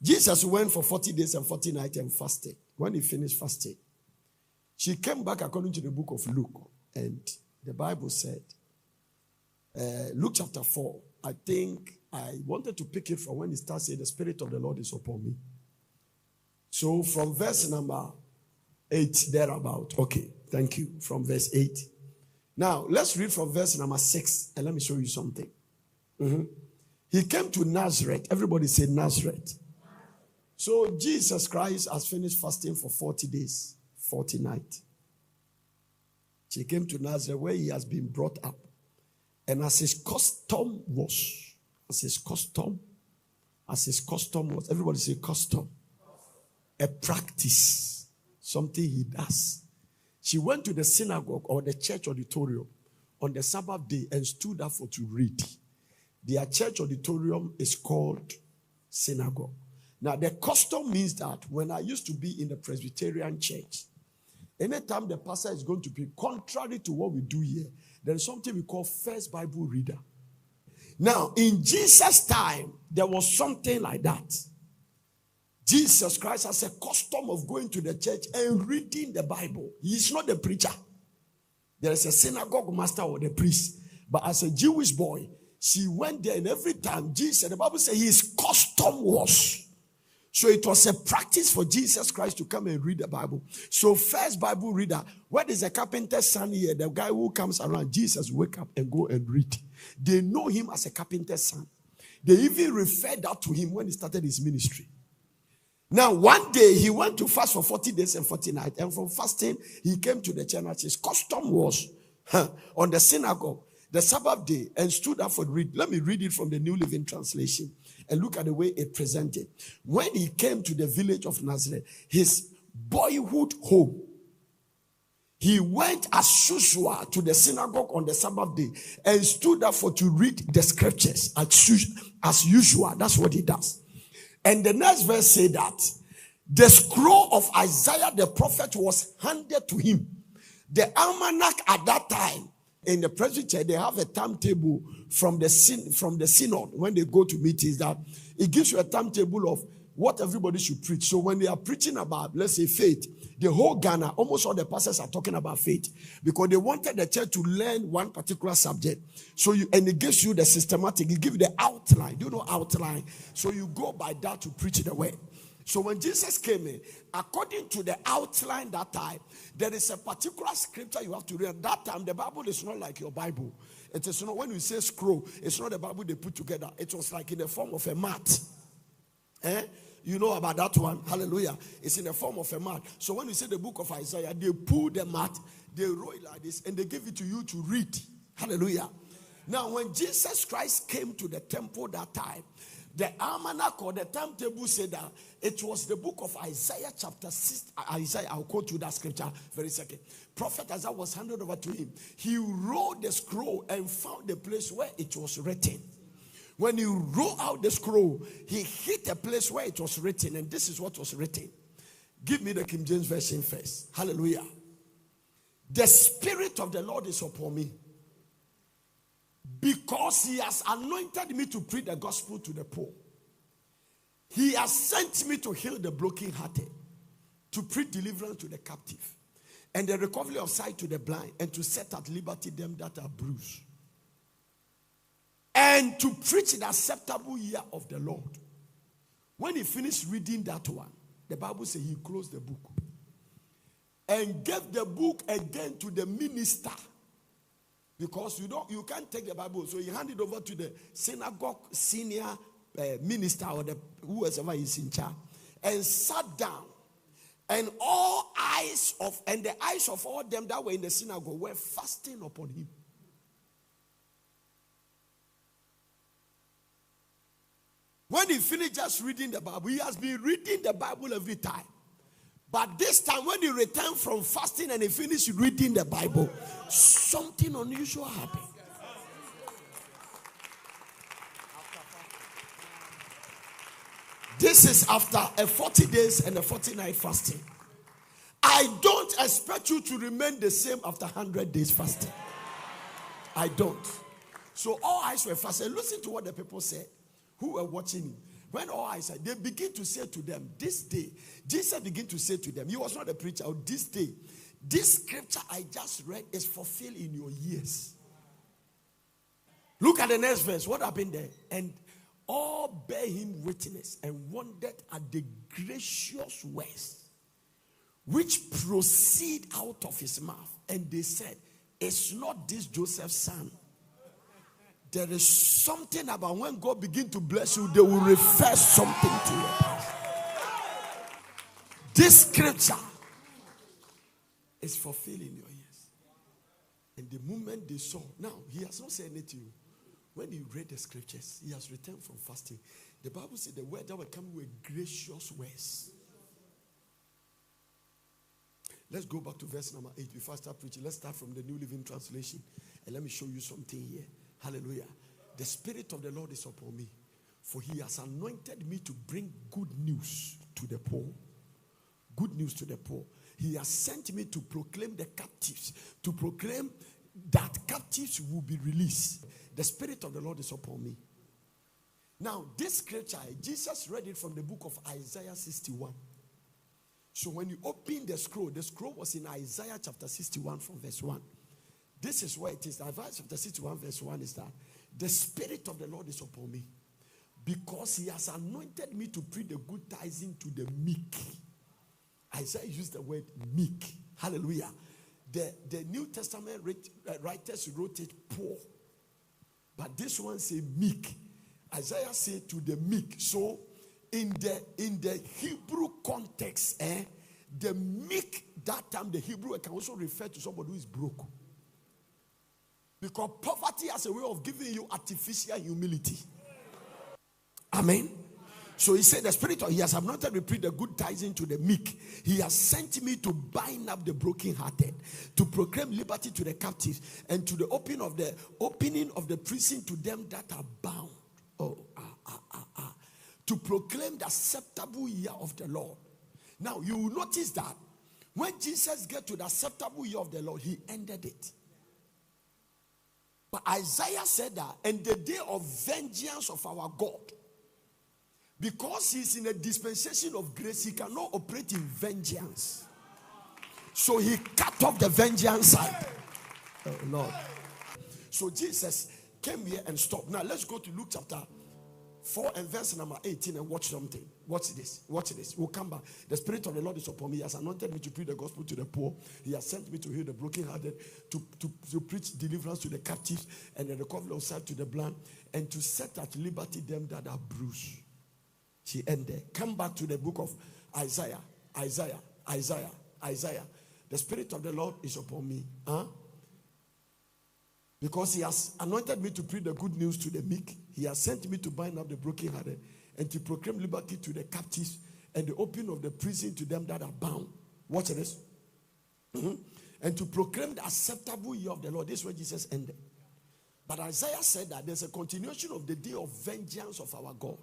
Jesus went for 40 days and 40 nights and fasted. When he finished fasting, she came back according to the book of Luke. And the Bible said, Luke chapter 4, I think I wanted to pick it from when it starts saying, the Spirit of the Lord is upon me. So from verse number 8, thereabout. Okay, thank you. From verse 8. Now, let's read from verse number 6, and let me show you something. He came to Nazareth. Everybody say Nazareth. So Jesus Christ has finished fasting for 40 days, 40 nights. She came to Nazareth where he has been brought up. And as his custom was, everybody say custom. A practice, something he does. She went to the synagogue or the church auditorium on the Sabbath day and stood up to read. Their church auditorium is called synagogue. Now, the custom means that when I used to be in the Presbyterian church, anytime the pastor is going to be contrary to what we do here, there is something we call first Bible reader. Now, in Jesus' time, there was something like that. Jesus Christ has a custom of going to the church and reading the Bible. He is not the preacher. There is a synagogue master or the priest. But as a Jewish boy, she went there, and every time Jesus, the Bible says his custom was. So it was a practice for Jesus Christ to come and read the Bible. So first Bible reader, what is a carpenter's son here? The guy who comes around, Jesus wake up and go and read. They know him as a carpenter's son. They even referred that to him when he started his ministry. Now, one day he went to fast for 40 days and 40 nights. And from fasting, he came to the church. His custom was on the synagogue, the Sabbath day, and stood up for read. Let me read it from the New Living Translation and look at the way it presented. When he came to the village of Nazareth, his boyhood home, he went as usual to the synagogue on the Sabbath day and stood up to read the scriptures as usual. That's what he does. And the next verse said that the scroll of Isaiah the prophet was handed to him. The almanac at that time, in the Presbyterian, they have a timetable from the synod when they go to meetings that it gives you a timetable of what everybody should preach. So when they are preaching about, let's say, faith, the whole Ghana, almost all the pastors are talking about faith because they wanted the church to learn one particular subject. So and it gives you the systematic, it gives you the outline. Do you know outline? So you go by that to preach the word. So when Jesus came in, according to the outline that time, there is a particular scripture you have to read. That time, the Bible is not like your Bible. It is not, when you say scroll, it's not the Bible they put together. It was like in the form of a mat. You know about that one. Hallelujah. It's in the form of a mat. So when you say the book of Isaiah, they pull the mat, they roll it like this, and they give it to you to read. Hallelujah. Now, when Jesus Christ came to the temple that time, the almanac or the timetable said that it was the book of Isaiah chapter 6. Isaiah, I'll quote you that scripture very second. Prophet Isaiah was handed over to him. He rolled the scroll and found the place where it was written. When he rolled out the scroll, he hit a place where it was written, and this is what was written. Give me the King James Version first. Hallelujah. The Spirit of the Lord is upon me, because he has anointed me to preach the gospel to the poor. He has sent me to heal the brokenhearted, to preach deliverance to the captive, and the recovery of sight to the blind, and to set at liberty them that are bruised, and to preach the acceptable year of the Lord. When he finished reading that one, the Bible says he closed the book and gave the book again to the minister. Because you can't take the Bible, so he handed over to the synagogue senior minister or whoever is in charge, and sat down. And the eyes of all them that were in the synagogue were fasting upon him. When he finished just reading the Bible, he has been reading the Bible every time. But this time, when he returned from fasting and he finished reading the Bible, something unusual happened. This is after a 40 days and a 40 night fasting. I don't expect you to remain the same after 100 days fasting. I don't. So all eyes were fasted. Listen to what the people said who were watching him. When all eyes are, they begin to say to them, this day, Jesus began to say to them, he was not a preacher, this day, this scripture I just read is fulfilled in your ears. Look at the next verse. What happened there? And all bear him witness and wondered at the gracious words which proceed out of his mouth. And they said, is not this Joseph's son? There is something about when God begins to bless you, they will refer something to your past. This scripture is fulfilled in your ears. And the moment they saw, now he has not said anything to you. When he read the scriptures, he has returned from fasting. The Bible said the word that will come with gracious words. Let's go back to verse number 8 before I start preaching. Let's start from the New Living Translation. And let me show you something here. Hallelujah. The Spirit of the Lord is upon me, for he has anointed me to bring good news to the poor. Good news to the poor. He has sent me to proclaim the captives, to proclaim that captives will be released. The Spirit of the Lord is upon me. Now, this scripture, Jesus read it from the book of Isaiah 61. So when you open the scroll was in Isaiah chapter 61 from verse 1. This is where it is. Isaiah chapter 61 verse 1 is that the Spirit of the Lord is upon me, because he has anointed me to preach the good tidings to the meek. Isaiah used the word meek. Hallelujah. The New Testament writers wrote it poor, but this one say meek. Isaiah said to the meek. So in the Hebrew context, the meek, that time the Hebrew can also refer to somebody who is broke. Because poverty has a way of giving you artificial humility. Amen. So he said, the Spirit of he has anointed me to preach the good tidings to the meek. He has sent me to bind up the brokenhearted, to proclaim liberty to the captives, and to the opening of the prison to them that are bound. To proclaim the acceptable year of the Lord. Now you will notice that when Jesus get to the acceptable year of the Lord, he ended it. But Isaiah said that, and the day of vengeance of our God, because he's in a dispensation of grace, he cannot operate in vengeance. So he cut off the vengeance side. Oh Lord. So Jesus came here and stopped. Now let's go to Luke chapter 4 and verse number 18 and watch something. Watch this. Watch this. We'll come back. The Spirit of the Lord is upon me. He has anointed me to preach the gospel to the poor. He has sent me to heal the brokenhearted, to preach deliverance to the captives, and the recovery of sight to the blind, and to set at liberty them that are bruised. She ended. Come back to the book of Isaiah. Isaiah. The Spirit of the Lord is upon me. Because he has anointed me to preach the good news to the meek. He has sent me to bind up the brokenhearted and to proclaim liberty to the captives and the opening of the prison to them that are bound. Watch this. And to proclaim the acceptable year of the Lord. This is where Jesus ended. But Isaiah said that there's a continuation of the day of vengeance of our God.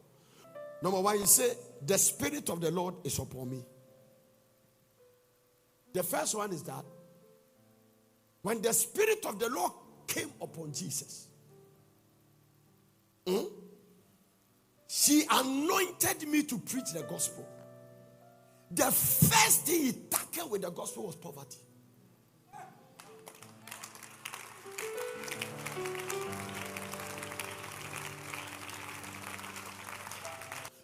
Number one, he said, the Spirit of the Lord is upon me. The first one is that when the Spirit of the Lord came upon Jesus, she anointed me to preach the gospel. The first thing he tackled with the gospel was poverty.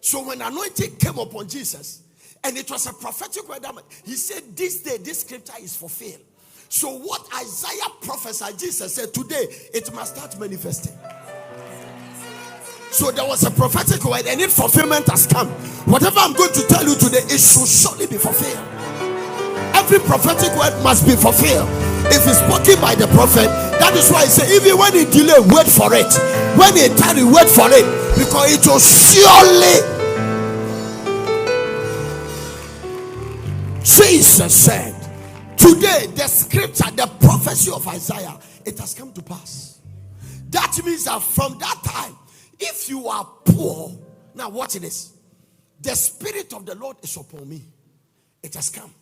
So when anointing came upon Jesus, and it was a prophetic word, he said, this day, this scripture is fulfilled. So what Isaiah prophesied, Jesus said, today, it must start manifesting. So there was a prophetic word, and its fulfillment has come. Whatever I'm going to tell you today, it should surely be fulfilled. Every prophetic word must be fulfilled. If it's spoken by the prophet, that is why I say, even when he delay, wait for it. When he tarry, wait for it, because it will surely. Jesus said, today the scripture, the prophecy of Isaiah, it has come to pass. That means that from that time, if you are poor, now watch this. The Spirit of the Lord is upon me. It has come.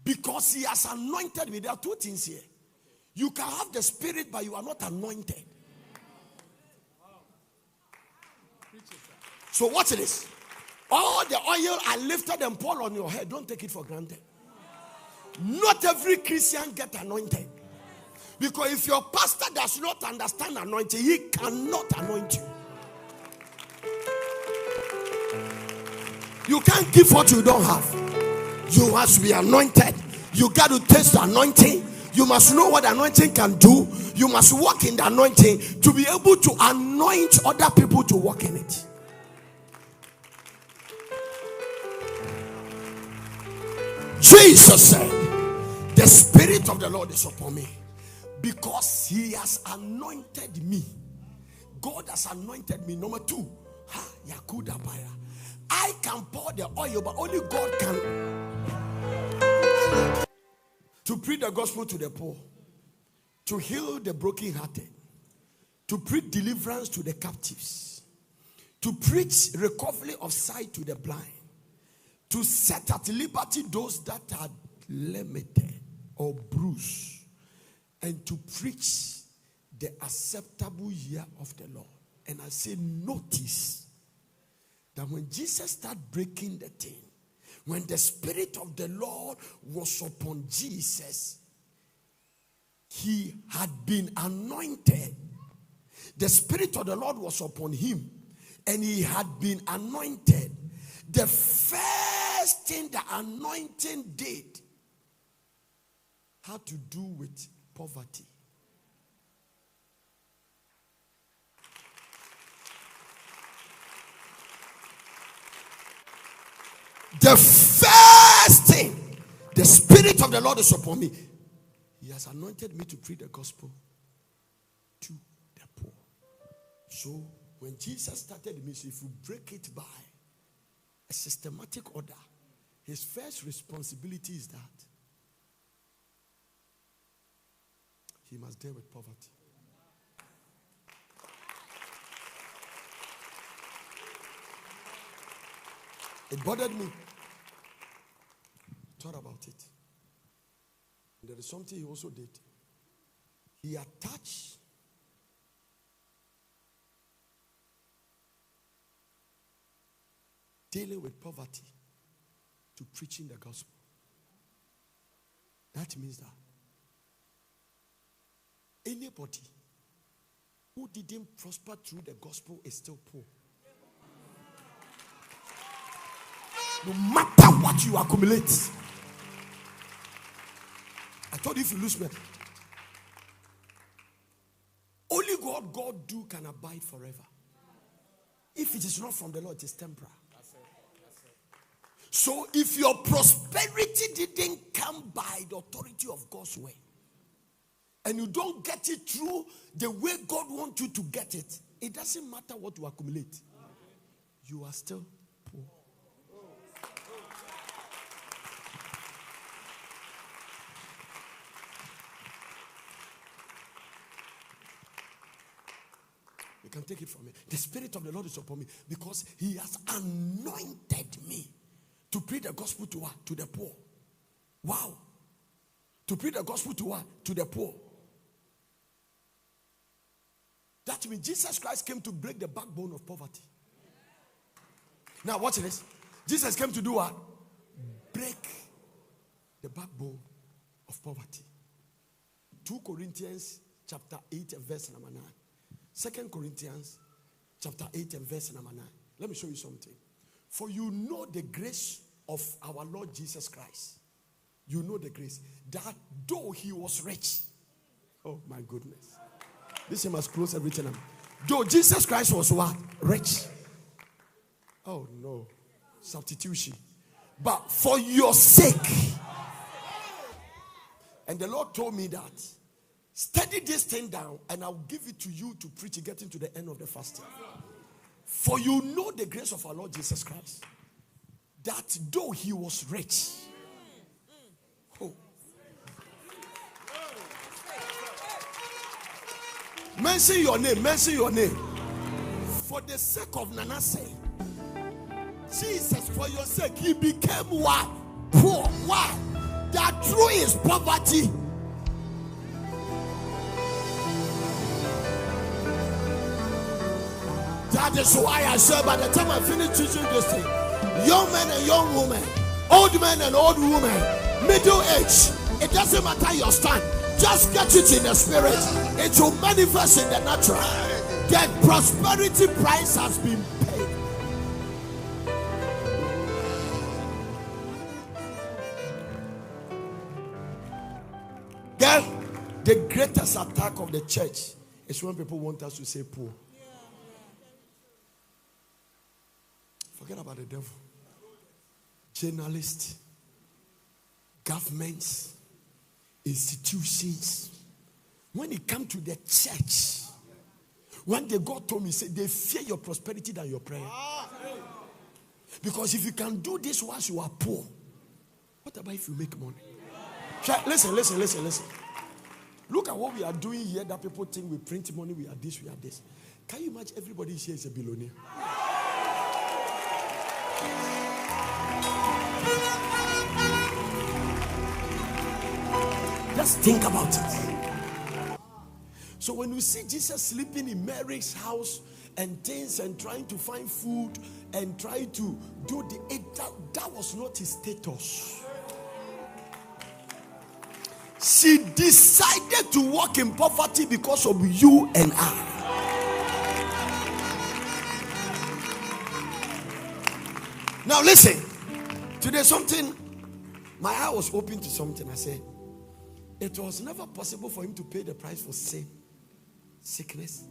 Because he has anointed me. There are two things here. You can have the Spirit, but you are not anointed. So watch this. All the oil I lifted and poured on your head, don't take it for granted. Not every Christian get anointed. Because if your pastor does not understand anointing, he cannot anoint you. You can't give what you don't have. You must be anointed. You got to taste the anointing. You must know what anointing can do. You must walk in the anointing to be able to anoint other people to walk in it. Jesus said, the Spirit of the Lord is upon me because he has anointed me. God has anointed me. Number two, I can pour the oil, but only God can. To preach the gospel to the poor, to heal the brokenhearted, to preach deliverance to the captives, to preach recovery of sight to the blind, to set at liberty those that are limited or bruised, and to preach the acceptable year of the Lord. And I say, notice that when Jesus started breaking the thing, when the Spirit of the Lord was upon Jesus, he had been anointed. The Spirit of the Lord was upon him, and he had been anointed. The first thing the anointing did had to do with poverty. The first thing, the Spirit of the Lord is upon me. He has anointed me to preach the gospel to the poor. So when Jesus started the ministry, if you break it by a systematic order, his first responsibility is that he must deal with poverty. It bothered me. Thought about it. And there is something he also did. He attached dealing with poverty to preaching the gospel. That means that anybody who didn't prosper through the gospel is still poor. No matter what you accumulate. I told you, if you lose me, only God do can abide forever. If it is not from the Lord, it is temporal. So if your prosperity didn't come by the authority of God's way, and you don't get it through the way God wants you to get it, it doesn't matter what you accumulate. You are still poor. You can take it from me. The Spirit of the Lord is upon me because he has anointed me to preach the gospel to what? To the poor. Wow. To preach the gospel to what? To the poor. That means Jesus Christ came to break the backbone of poverty. Now watch this. Jesus came to do what? Break the backbone of poverty. 2 Corinthians chapter 8 and verse number 9. 2 Corinthians chapter 8 and verse number 9. Let me show you something. For you know the grace of our Lord Jesus Christ. You know the grace. That though he was rich. Oh my goodness. This must close everything. Though Jesus Christ was what? Rich. Oh no. Substitution. But for your sake. And the Lord told me that. Study this thing down and I'll give it to you to preach it getting to the end of the fasting. For you know the grace of our Lord Jesus Christ. That though he was rich. Oh. Mention your name. Mention your name. For the sake of Manasseh. Jesus, for your sake, he became what? Poor. Why? That through his poverty, That is why I said by the time I finish teaching this thing, young men and young women, old men and old women, middle age, it doesn't matter your stand. Just get it in the spirit. It will manifest in the natural. That prosperity price has been paid. Girl, the greatest attack of the church is when people want us to say poor. Forget about the devil. Journalists, governments, institutions. When it comes to the church, one day God told me, say, they fear your prosperity than your prayer. Because if you can do this whilst you are poor, what about if you make money? Listen. Look at what we are doing here that people think we print money, we are this, we are this. Can you imagine everybody here is a billionaire? Just think about it. So when you see Jesus sleeping in Mary's house and things and trying to find food and trying to do that was not his status. She decided to walk in poverty because of you and I. Now listen, today my eye was open to something. I said, it was never possible for him to pay the price for sin, sickness,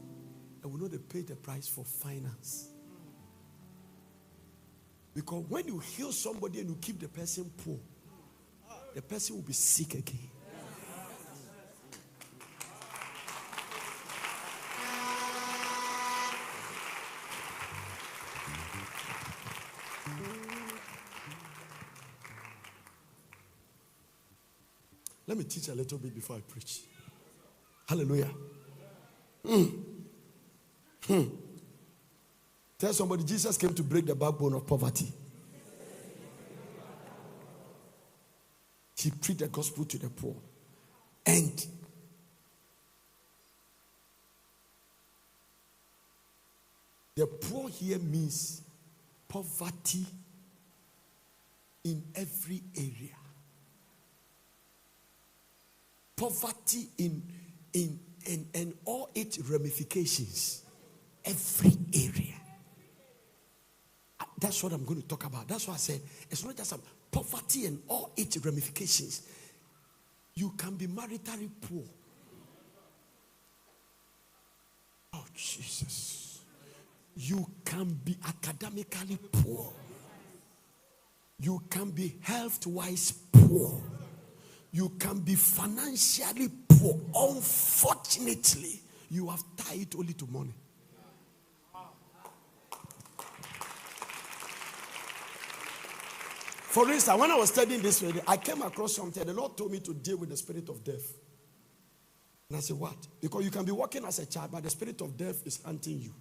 and we know they paid the price for finance. Because when you heal somebody and you keep the person poor, the person will be sick again. Let me teach a little bit before I preach. Hallelujah. Tell somebody, Jesus came to break the backbone of poverty. He preached the gospel to the poor. And the poor here means poverty in every area. Poverty in all its ramifications. Every area. That's what I'm going to talk about. That's why I said it's not just poverty and all its ramifications. You can be maritally poor. Oh, Jesus. You can be academically poor. You can be health-wise poor. You can be financially poor. Unfortunately, you have tied only to money. For instance, when I was studying this, I came across something. The Lord told me to deal with the spirit of death. And I said, what? Because you can be working as a child, but the spirit of death is hunting you.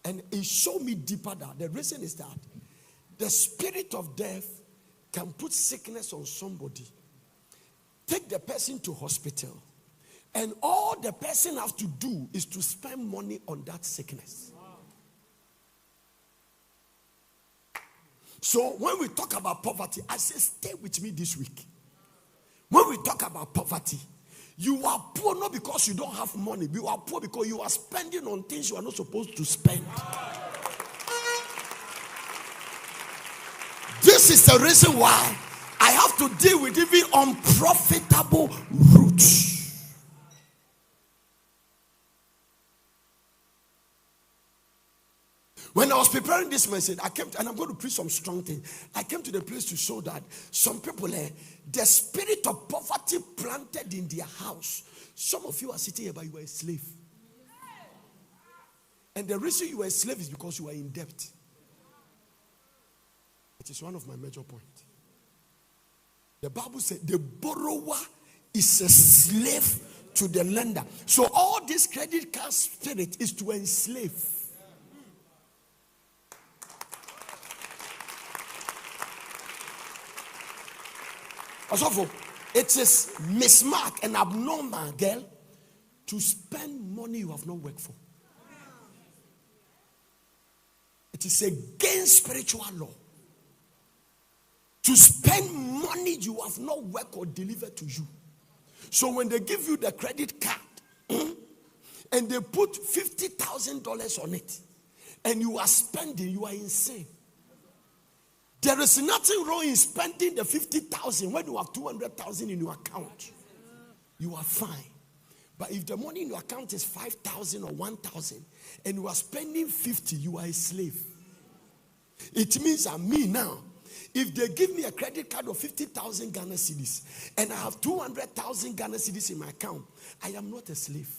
And it showed me deeper that the reason is that the spirit of death can put sickness on somebody, take the person to hospital, and all the person has to do is to spend money on that sickness. So when we talk about poverty, I say stay with me this week. When we talk about poverty, you are poor not because you don't have money. You are poor because you are spending on things you are not supposed to spend. This is the reason why I have to deal with even unprofitable roots. When I was preparing this message, I came to, and I'm going to preach some strong things. I came to the place to show that some people, the spirit of poverty planted in their house. Some of you are sitting here, but you are a slave. And the reason you are a slave is because you are in debt. It is one of my major points. The Bible said the borrower is a slave to the lender. So all this credit card spirit is to enslave. Also, it is mismark and abnormal, girl, to spend money you have not worked for. It is against spiritual law to spend money you have not worked or delivered to you. So when they give you the credit card and they put $50,000 on it and you are spending, you are insane. There is nothing wrong in spending the 50,000 when you have 200,000 in your account. You are fine. But if the money in your account is 5,000 or 1,000 and you are spending 50, you are a slave. It means that me now, if they give me a credit card of 50,000 Ghana cedis and I have 200,000 Ghana cedis in my account, I am not a slave.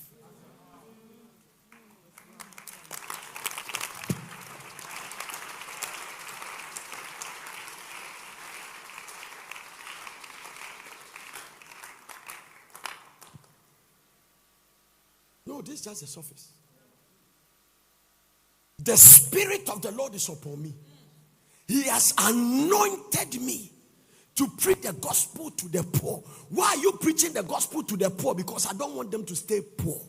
No, this is just the surface. The Spirit of the Lord is upon me. He has anointed me to preach the gospel to the poor. Why are you preaching the gospel to the poor? Because I don't want them to stay poor.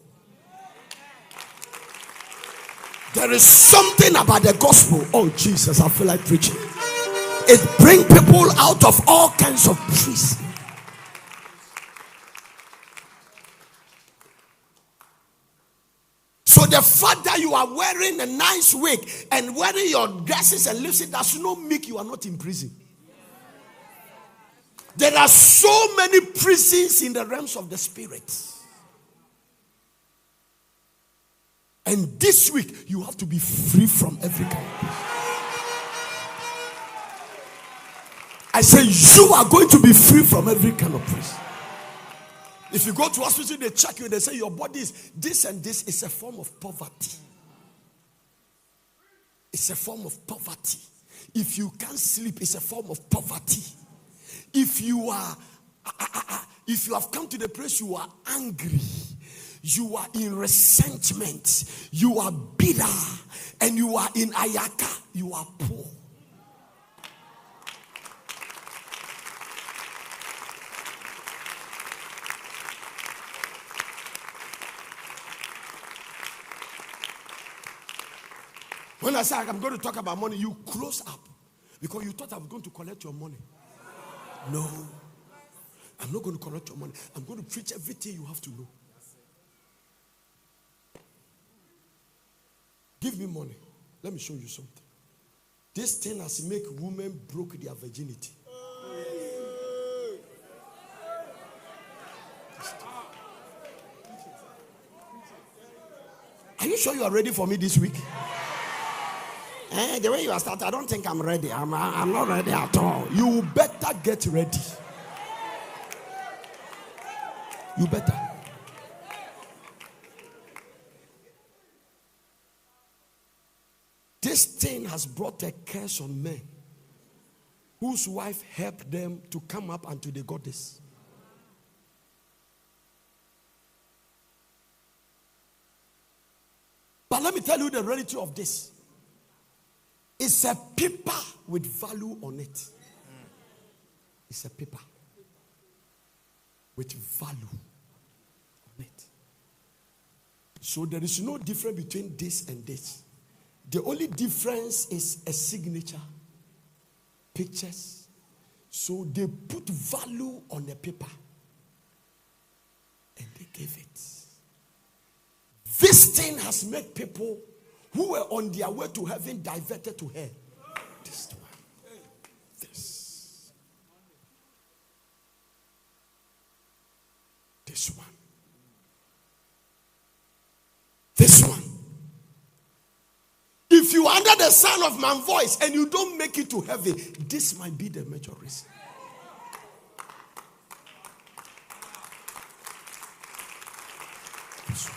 There is something about the gospel. Oh, Jesus, I feel like preaching. It brings people out of all kinds of prison. So the fact that you are wearing a nice wig and wearing your dresses and lipstick does not make you are not in prison. There are so many prisons in the realms of the spirit. And this week, you have to be free from every kind of prison. I say you are going to be free from every kind of prison. If you go to hospital, they check you, they say your body is this and this. Is a form of poverty. It's a form of poverty. If you can't sleep, it's a form of poverty. If you have come to the place you are angry, you are in resentment, you are bitter, and you are in ayaka, you are poor. When I say I'm going to talk about money, you close up because you thought I was going to collect your money. No, I'm not going to collect your money. I'm going to preach everything you have to know. Give me money. Let me show you something. This thing has made women broke their virginity. Are you sure you are ready for me this week? The way you are starting, I don't think I'm ready. I'm not ready at all. You better get ready. You better. This thing has brought a curse on men whose wife helped them to come up unto the goddess. But let me tell you the reality of this. It's a paper with value on it. It's a paper with value on it. So there is no difference between this and this. The only difference is a signature, pictures. So they put value on the paper and they gave it. This thing has made people who were on their way to heaven diverted to hell. This one. This. This one. This one. If you are under the sound of my voice and you don't make it to heaven, this might be the major reason. This one.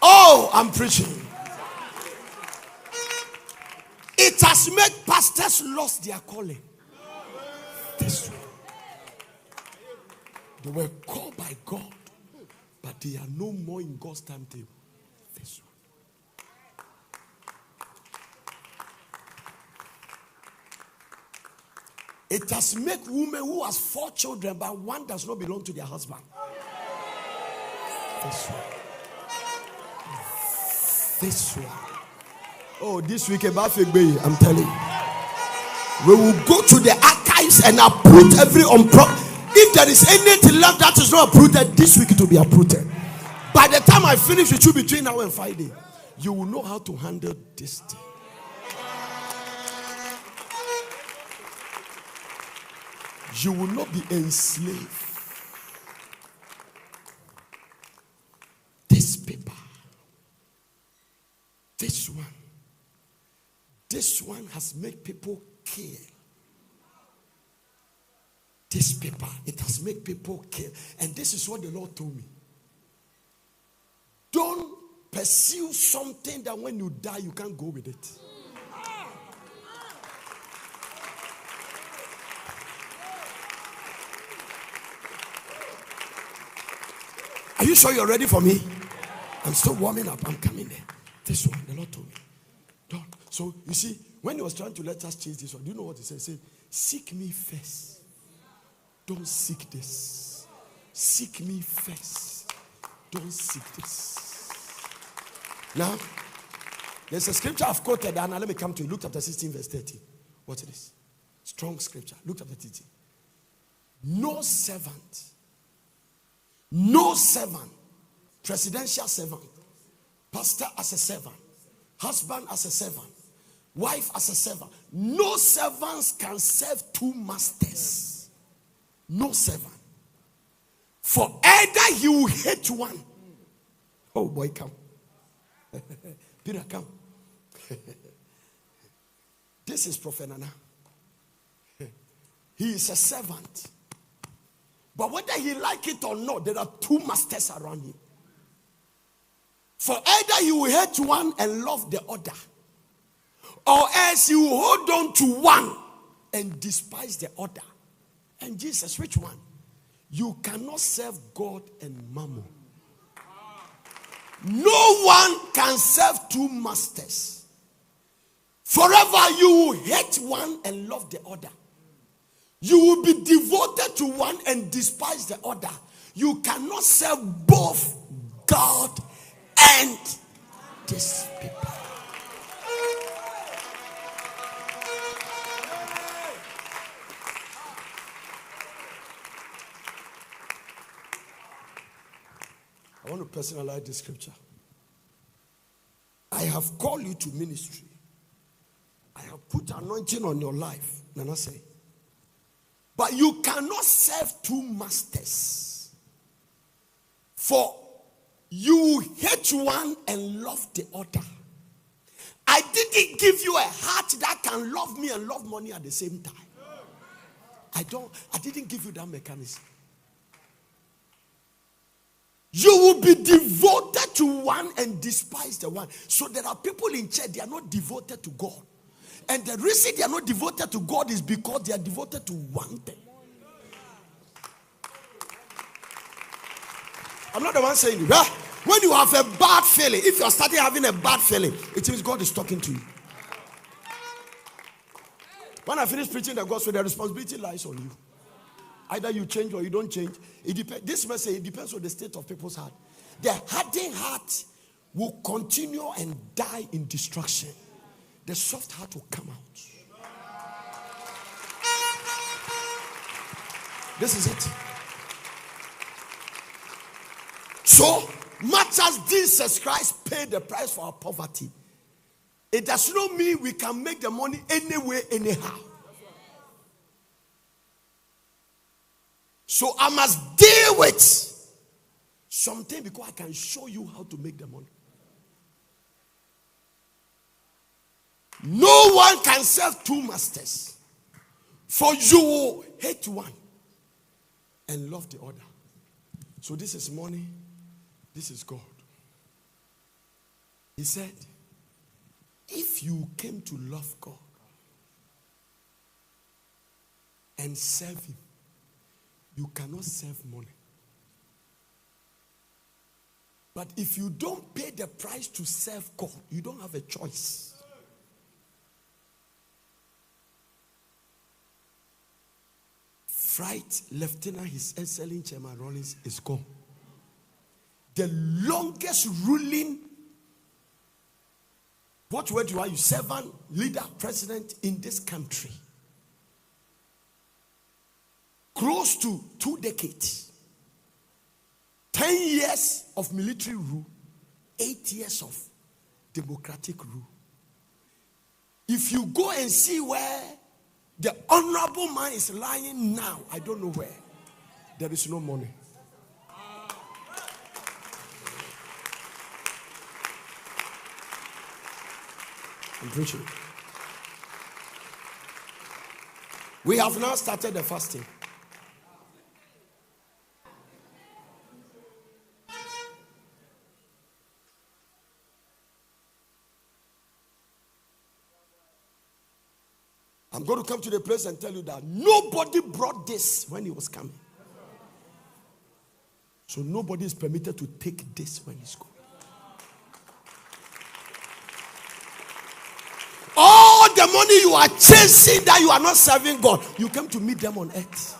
Oh, I'm preaching. It has made pastors lost their calling. This way. They were called by God, but they are no more in God's timetable. This one. It has made women who has 4 children, but one does not belong to their husband. This one. This one. Oh, this week, I'm telling you. We will go to the archives and uproot every if there is anything left that is not uprooted, this week it will be uprooted. By the time I finish with you between now and Friday, you will know how to handle this thing. You will not be enslaved. This paper, this one has made people kill. This paper, it has made people kill. And this is what the Lord told me. Don't pursue something that when you die, you can't go with it. Are you sure you're ready for me? I'm still warming up. I'm coming there. This one, the Lord told me. Don't. So, you see, when he was trying to let us change this one, do you know what he said? He said, seek me first. Don't seek this. Seek me first. Don't seek this. Now, there's a scripture I've quoted, and let me come to it. Luke chapter 16, verse 13. What it is? Strong scripture. Luke chapter 13. No servant, presidential servant, pastor as a servant, husband as a servant, wife as a servant. No servants can serve two masters. No servant. For either he will hate one. Oh boy, come. Peter, come. This is Prophet Nana. He is a servant. But whether he like it or not, there are two masters around him. For either he will hate one and love the other, or else he will hold on to one and despise the other. And Jesus, which one? You cannot serve God and mammon. No one can serve two masters. Forever you will hate one and love the other. You will be devoted to one and despise the other. You cannot serve both God and these people. I want to personalize this scripture. I have called you to ministry. I have put anointing on your life. Nana say. But you cannot serve two masters. For you hate one and love the other. I didn't give you a heart that can love me and love money at the same time. I didn't give you that mechanism. You will be devoted to one and despise the one. So there are people in church, they are not devoted to God. And the reason they are not devoted to God is because they are devoted to one thing. I'm not the one saying it. When you have a bad feeling, if you're starting having a bad feeling, it means God is talking to you. When I finish preaching the gospel, the responsibility lies on you. Either you change or you don't change. It depends. This message, it depends on the state of people's heart. The hardened heart will continue and die in destruction. The soft heart will come out. This is it. So much as Jesus Christ paid the price for our poverty, it does not mean we can make the money anyway, anyhow. So I must deal with something because I can show you how to make the money. No one can serve two masters. For you will hate one and love the other. So this is money. This is God. He said, if you came to love God and serve him, you cannot serve money. But if you don't pay the price to serve God, you don't have a choice. Right Lieutenant His Excellency Chairman Rawlings is gone. The longest ruling What word you are? You servant, leader, president in this country. Close to 2 decades. 10 years of military rule. 8 years of democratic rule. If you go and see where the honorable man is lying now, I don't know where, there is no money. I'm preaching. We have now started the fasting. I'm going to come to the place and tell you that nobody brought this when he was coming. So nobody is permitted to take this when he's going. All the money you are chasing that you are not serving God, you come to meet them on earth.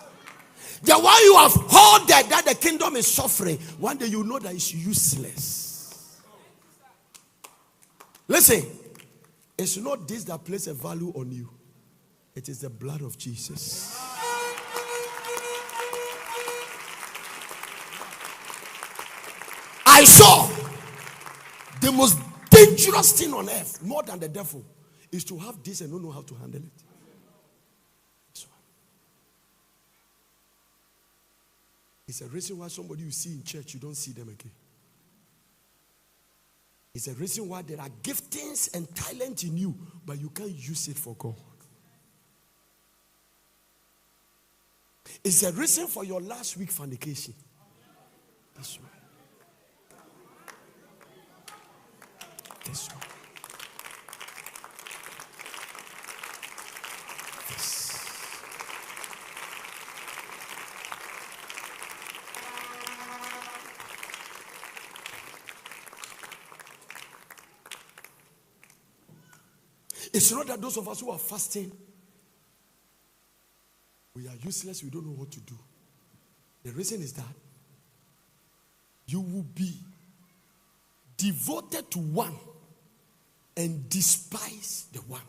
The one you have hoarded that the kingdom is suffering, one day you know that it's useless. Listen, it's not this that places a value on you. It is the blood of Jesus. I saw the most dangerous thing on earth, more than the devil, is to have this and don't know how to handle it. This one. It's a reason why somebody you see in church, you don't see them again. It's a reason why there are giftings and talent in you, but you can't use it for God. It's a reason for your last week fornication. This one. This one. This. It's not that those of us who are fasting, we are useless, we don't know what to do. The reason is that you will be devoted to one and despise the one.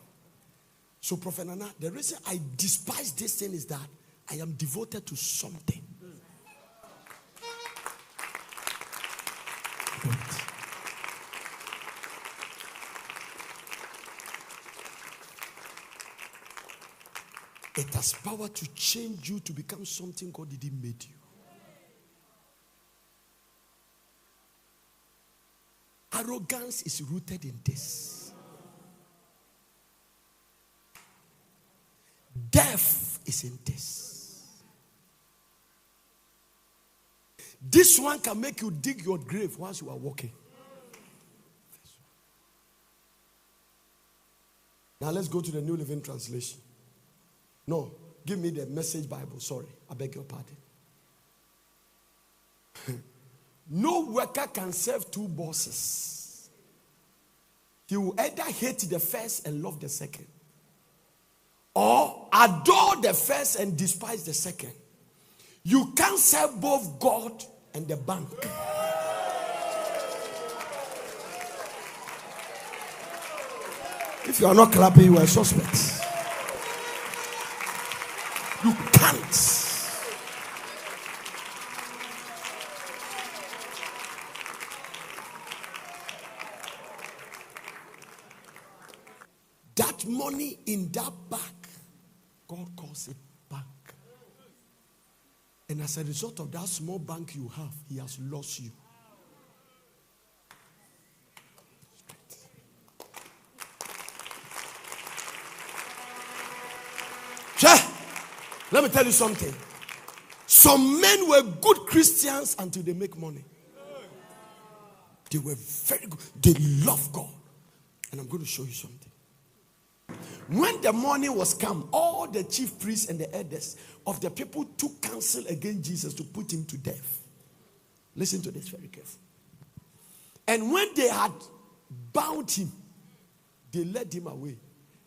So, Prophet Nana, the reason I despise this thing is that I am devoted to something. It has power to change you to become something God didn't make you. Arrogance is rooted in this. Death is in this. This one can make you dig your grave whilst you are walking. Now let's go to the New Living Translation. No, give me the Message Bible. Sorry, I beg your pardon. No worker can serve two bosses. He will either hate the first and love the second, or adore the first and despise the second. You can't serve both God and the bank. If you are not clapping, you are a suspect. You can't. That money in that bank, God calls it bank. And as a result of that small bank you have, He has lost you. Let me tell you something. Some men were good Christians until they make money. They were very good. They love God. And I'm going to show you something. When the money was come, all the chief priests and the elders of the people took counsel against Jesus to put him to death. Listen to this very carefully. And when they had bound him, they led him away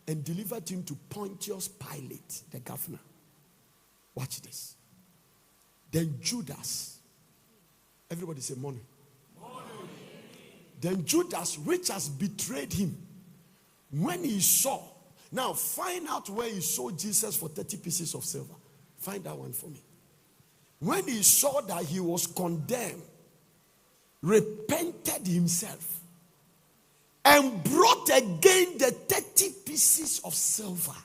and delivered him to Pontius Pilate, the governor. Watch this. Then Judas, everybody say money. Then Judas, which has betrayed him, When he saw, now find out where he sold Jesus for 30 pieces of silver. Find that one for me. When he saw that he was condemned, repented himself, and brought again the 30 pieces of silver.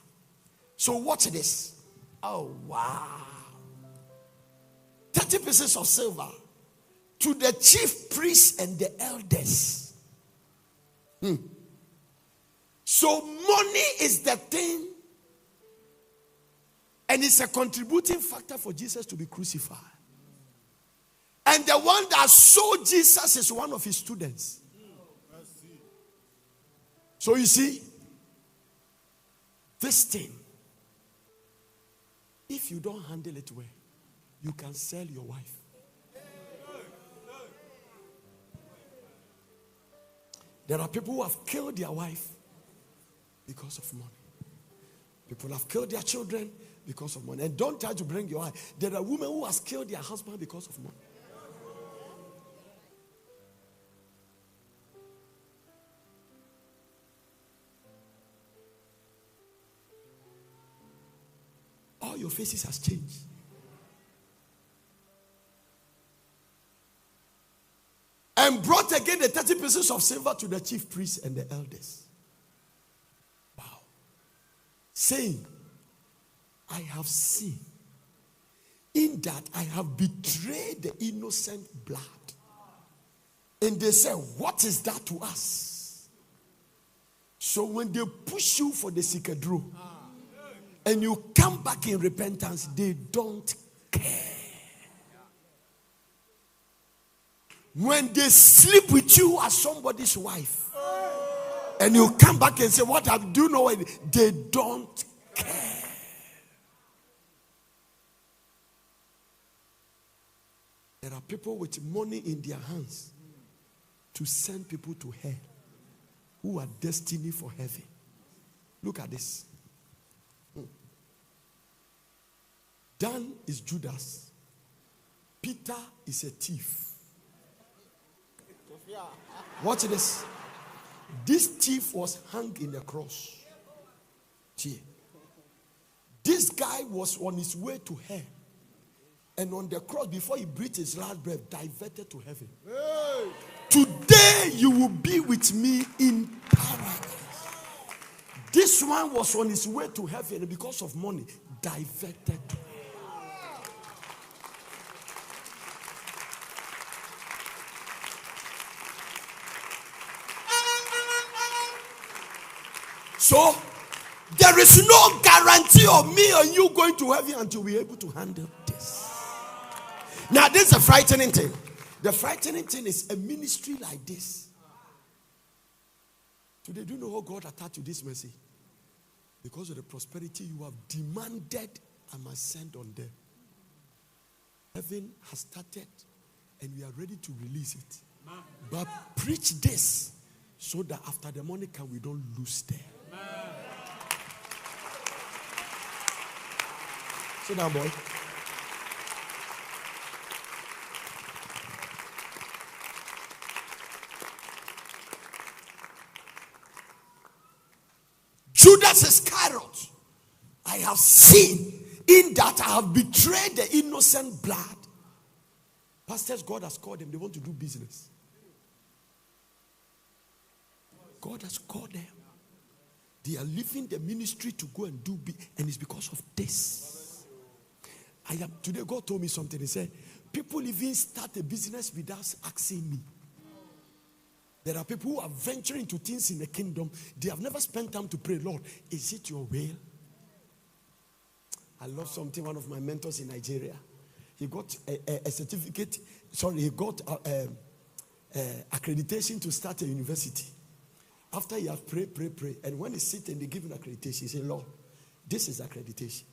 So watch this. Oh, wow. 30 pieces of silver to the chief priests and the elders. So money is the thing, and it's a contributing factor for Jesus to be crucified. And the one that sold Jesus is one of his students. So you see, this thing, if you don't handle it well, you can sell your wife. There are people who have killed their wife because of money. People have killed their children because of money. And don't try to bring your wife. There are women who have killed their husband because of money. All your faces has changed. And brought again the 30 pieces of silver to the chief priests and the elders. Wow. Saying, I have seen, in that I have betrayed the innocent blood. And they said, what is that to us? So when they push you for the sikadro, and you come back in repentance, they don't care. When they sleep with you as somebody's wife, and you come back and say, what have you know? They don't care. There are people with money in their hands to send people to hell who are destined for heaven. Look at this. Dan is Judas. Peter is a thief. Watch this. This thief was hung in the cross. This guy was on his way to hell. And on the cross, before he breathed his last breath, diverted to heaven. Hey. Today you will be with me in paradise. This one was on his way to heaven, and because of money, diverted to hell. So, there is no guarantee of me and you going to heaven until we're able to handle this. Now, this is a frightening thing. The frightening thing is a ministry like this. Today, do you know how God attached to this mercy? Because of the prosperity you have demanded, I must send on them. Heaven has started and we are ready to release it. But preach this so that after the money we don't lose them. Sit down, boy. Judas Iscariot, I have seen in that I have betrayed the innocent blood. Pastors, God has called them. They want to do business. God has called them. They are leaving the ministry to go and do business, and it's because of this. Today God told me something. He said, people even start a business without asking me. There are people who are venturing into things in the kingdom. They have never spent time to pray, Lord, is it your will? I love something. One of my mentors in Nigeria, he got a certificate. He got accreditation to start a university. After he has prayed. And when he sits and they give him accreditation, he says, Lord, this is accreditation.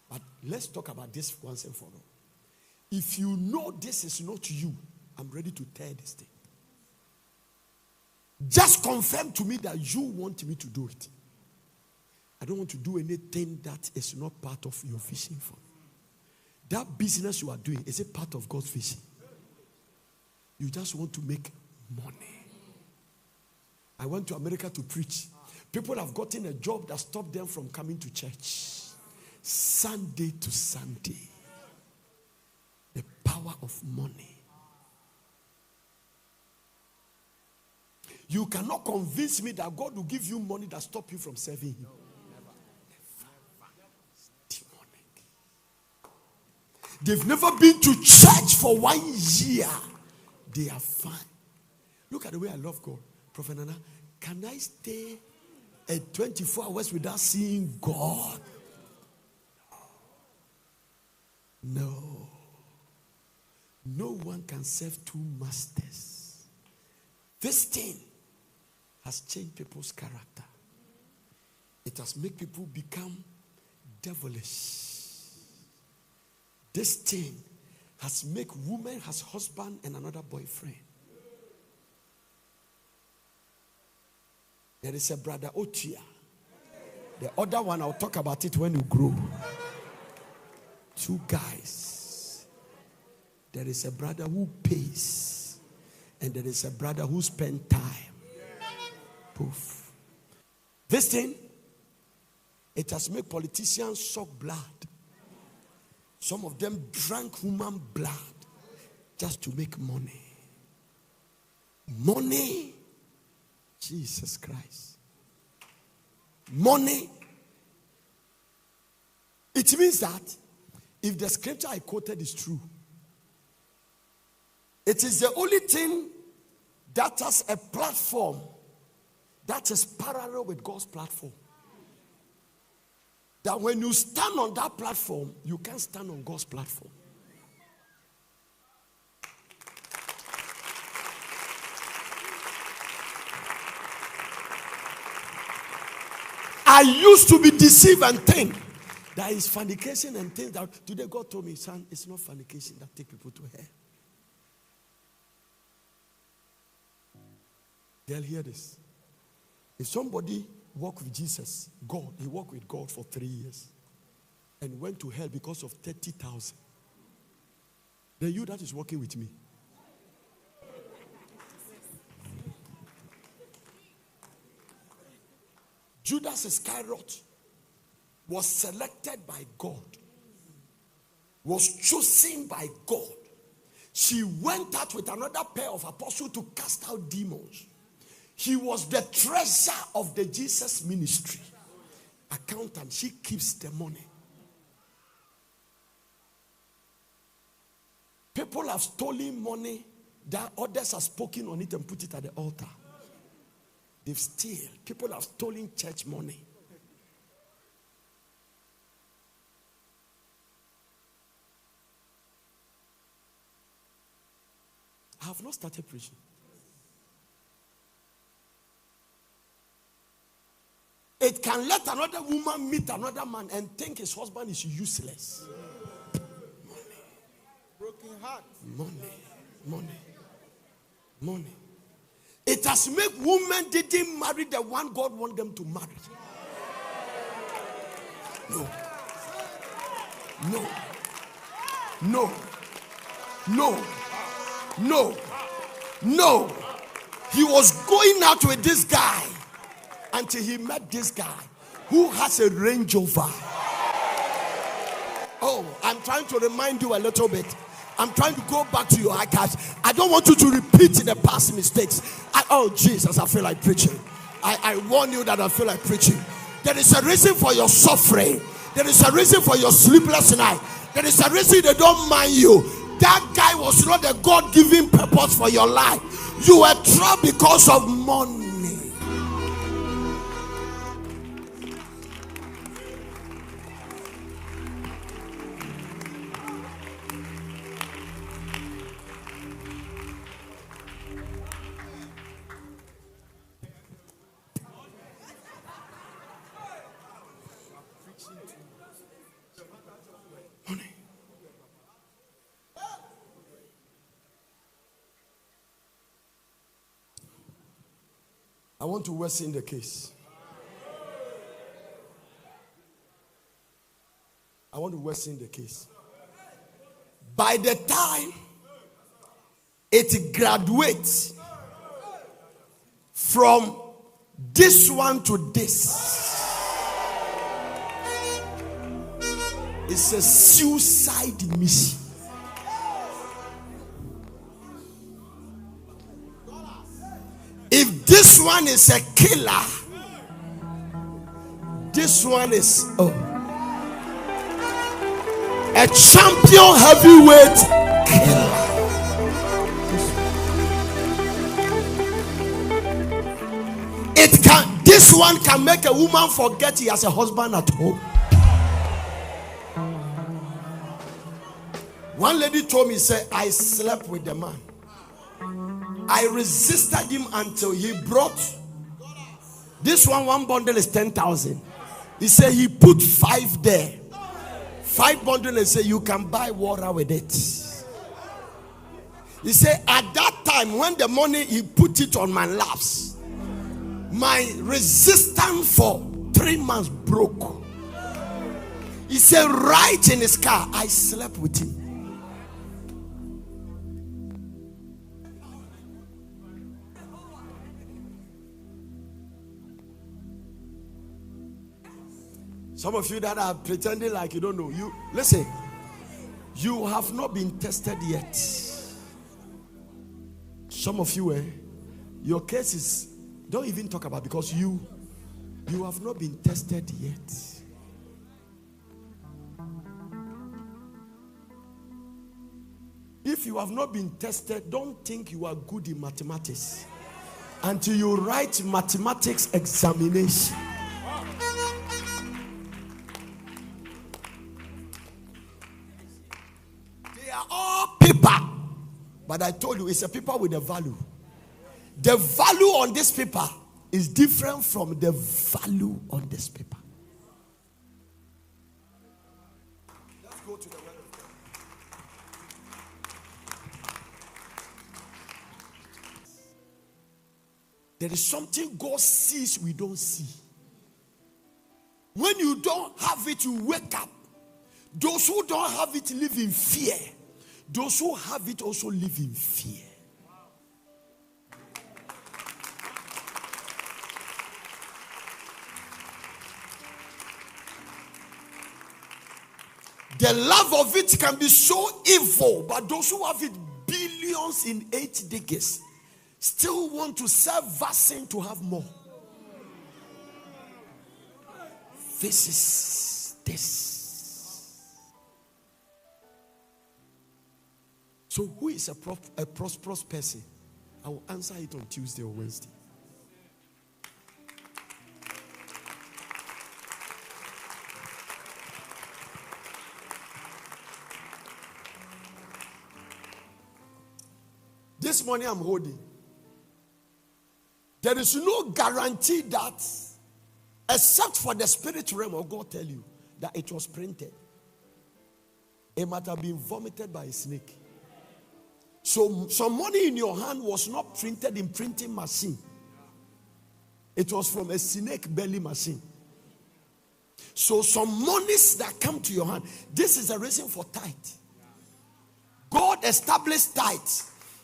But let's talk about this once and for all. If you know this is not you, I'm ready to tear this thing. Just confirm to me that you want me to do it. I don't want to do anything that is not part of your vision for me. That business you are doing, is it part of God's vision? You just want to make money. I went to America to preach. People have gotten a job that stopped them from coming to church. Sunday to Sunday. The power of money. You cannot convince me that God will give you money that stop you from serving Him. Demonic. They've never been to church for 1 year. They are fine. Look at the way I love God. Prophet Nana, can I stay 24 hours without seeing God? No. No one can serve two masters. This thing has changed people's character. It has made people become devilish. This thing has made women has husband and another boyfriend. There is a brother Otia. The other one, I'll talk about it when you grow. Two guys. There is a brother who pays, and there is a brother who spends time. Poof. This thing, it has made politicians suck blood. Some of them drank human blood just to make money. Money. Jesus Christ. Money. It means that if the scripture I quoted is true, it is the only thing that has a platform that is parallel with God's platform. That when you stand on that platform, you can't stand on God's platform. I used to be deceived and think that is fornication and things that today God told me, son, it's not fornication that take people to hell. They'll hear this. If somebody walked with Jesus, God, he walked with God for 3 years and went to hell because of 30,000, then you that is walking with me. Judas Iscariot was selected by God, was chosen by God. She went out with another pair of apostles to cast out demons. He was the treasurer of the Jesus ministry. Accountant, she keeps the money. People have stolen money that others have spoken on it and put it at the altar. They've stolen. People have stolen church money. I have not started preaching. It can let another woman meet another man and think his husband is useless. Money. Broken heart. Money. It has made women didn't marry the one God want them to marry. No. He was going out with this guy until he met this guy who has a Range Rover. Oh, I'm trying to remind you a little bit. I'm trying to go back to your archives. I don't want you to repeat the past mistakes. Oh, Jesus, I feel like preaching. I warn you that I feel like preaching. There is a reason for your suffering. There is a reason for your sleepless night. There is a reason they don't mind you. That guy was not the God-given purpose for your life. You were trapped because of money. I want to worsen the case. By the time it graduates from this one to this. It's a suicide mission. If this one is a killer, this one is a champion heavyweight killer. This one can make a woman forget he has a husband at home. One lady told me, say, I slept with the man. I resisted him until he brought this one bundle is 10,000. He said he put 5 there. 5 bundles and say you can buy water with it. He said at that time when the money he put it on my laps, my resistance for 3 months broke. He said right in his car, I slept with him. Some of you that are pretending like you don't know, you listen, you have not been tested yet. Some of you, your case is, don't even talk about, because you have not been tested yet. If you have not been tested, don't think you are good in mathematics until you write mathematics examination. They are all paper, but I told you it's a paper with a value. The value on this paper is different from the value on this paper. Let's go to the word of God. There is something God sees we don't see. When you don't have it, you wake up. Those who don't have it live in fear. Those who have it also live in fear. The love of it can be so evil, but those who have it billions in 8 decades still want to serve vaccine to have more. This is this. So who is a prosperous person? I will answer it on Tuesday or Wednesday. This money I'm holding, there is no guarantee that, except for the spirit realm of God tell you that it was printed. It might have been vomited by a snake. So some money in your hand was not printed in printing machine. It was from a snake belly machine. So some monies that come to your hand, this is a reason for tithe. God established tithe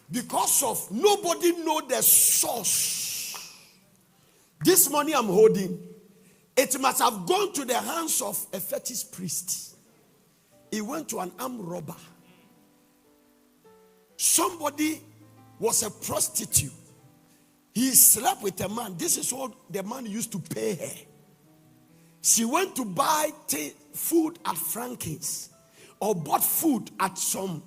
because of nobody know the source. This money I'm holding, it must have gone to the hands of a fetish priest. He went to an armed robber. Somebody was a prostitute. He slept with a man. This is what the man used to pay her. She went to buy food at Frankie's or bought food at some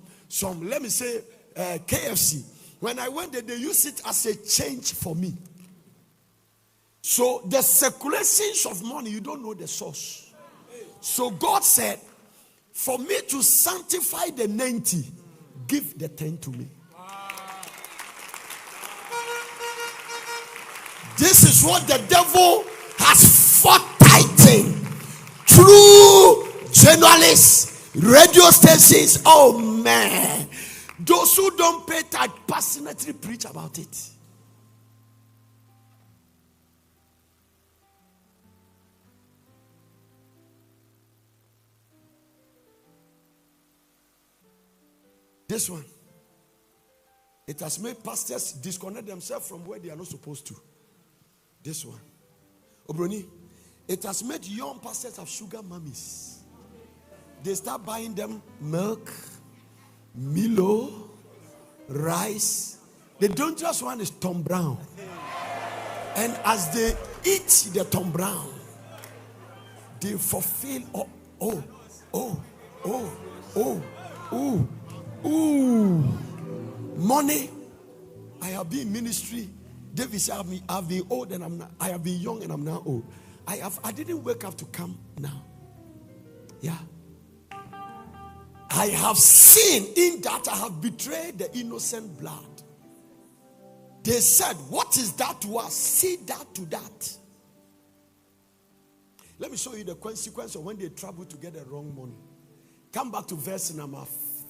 let me say KFC. When I went there, they used it as a change for me. So the circulations of money, you don't know the source. So God said, for me to sanctify the 90, give the 10 to me. This is what the devil has fought tithing through journalists, radio stations. Oh man, those who don't pay tithe passionately preach about it. This one, it has made pastors disconnect themselves from where they are not supposed to. This one. Obroni, it has made young pastors of sugar mummies. They start buying them milk, Milo, rice. The dangerous one is Tom Brown. And as they eat the Tom Brown, they fulfill money. I have been in ministry. David said, I've been old and I'm not. I have been young and I'm now old. I didn't wake up to come now. Yeah. I have seen in that I have betrayed the innocent blood. They said, what is that to us? See that to that. Let me show you the consequence of when they travel to get the wrong money. Come back to verse number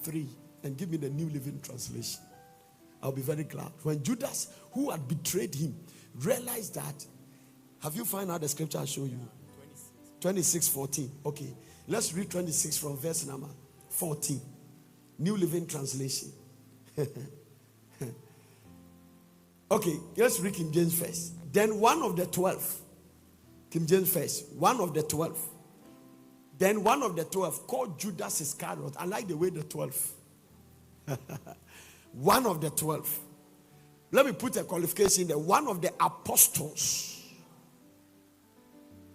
3 and give me the New Living Translation. I'll be very glad. When Judas, who had betrayed him, realized that. Have you found out the scripture I'll show you? 26:14. Okay. Let's read 26 from verse number 14. New Living Translation. Okay, let's read King James first. Then one of the 12. King James first. One of the 12. Then one of the 12 called Judas Iscariot. I like the way the 12. One of the 12. Let me put a qualification there. One of the apostles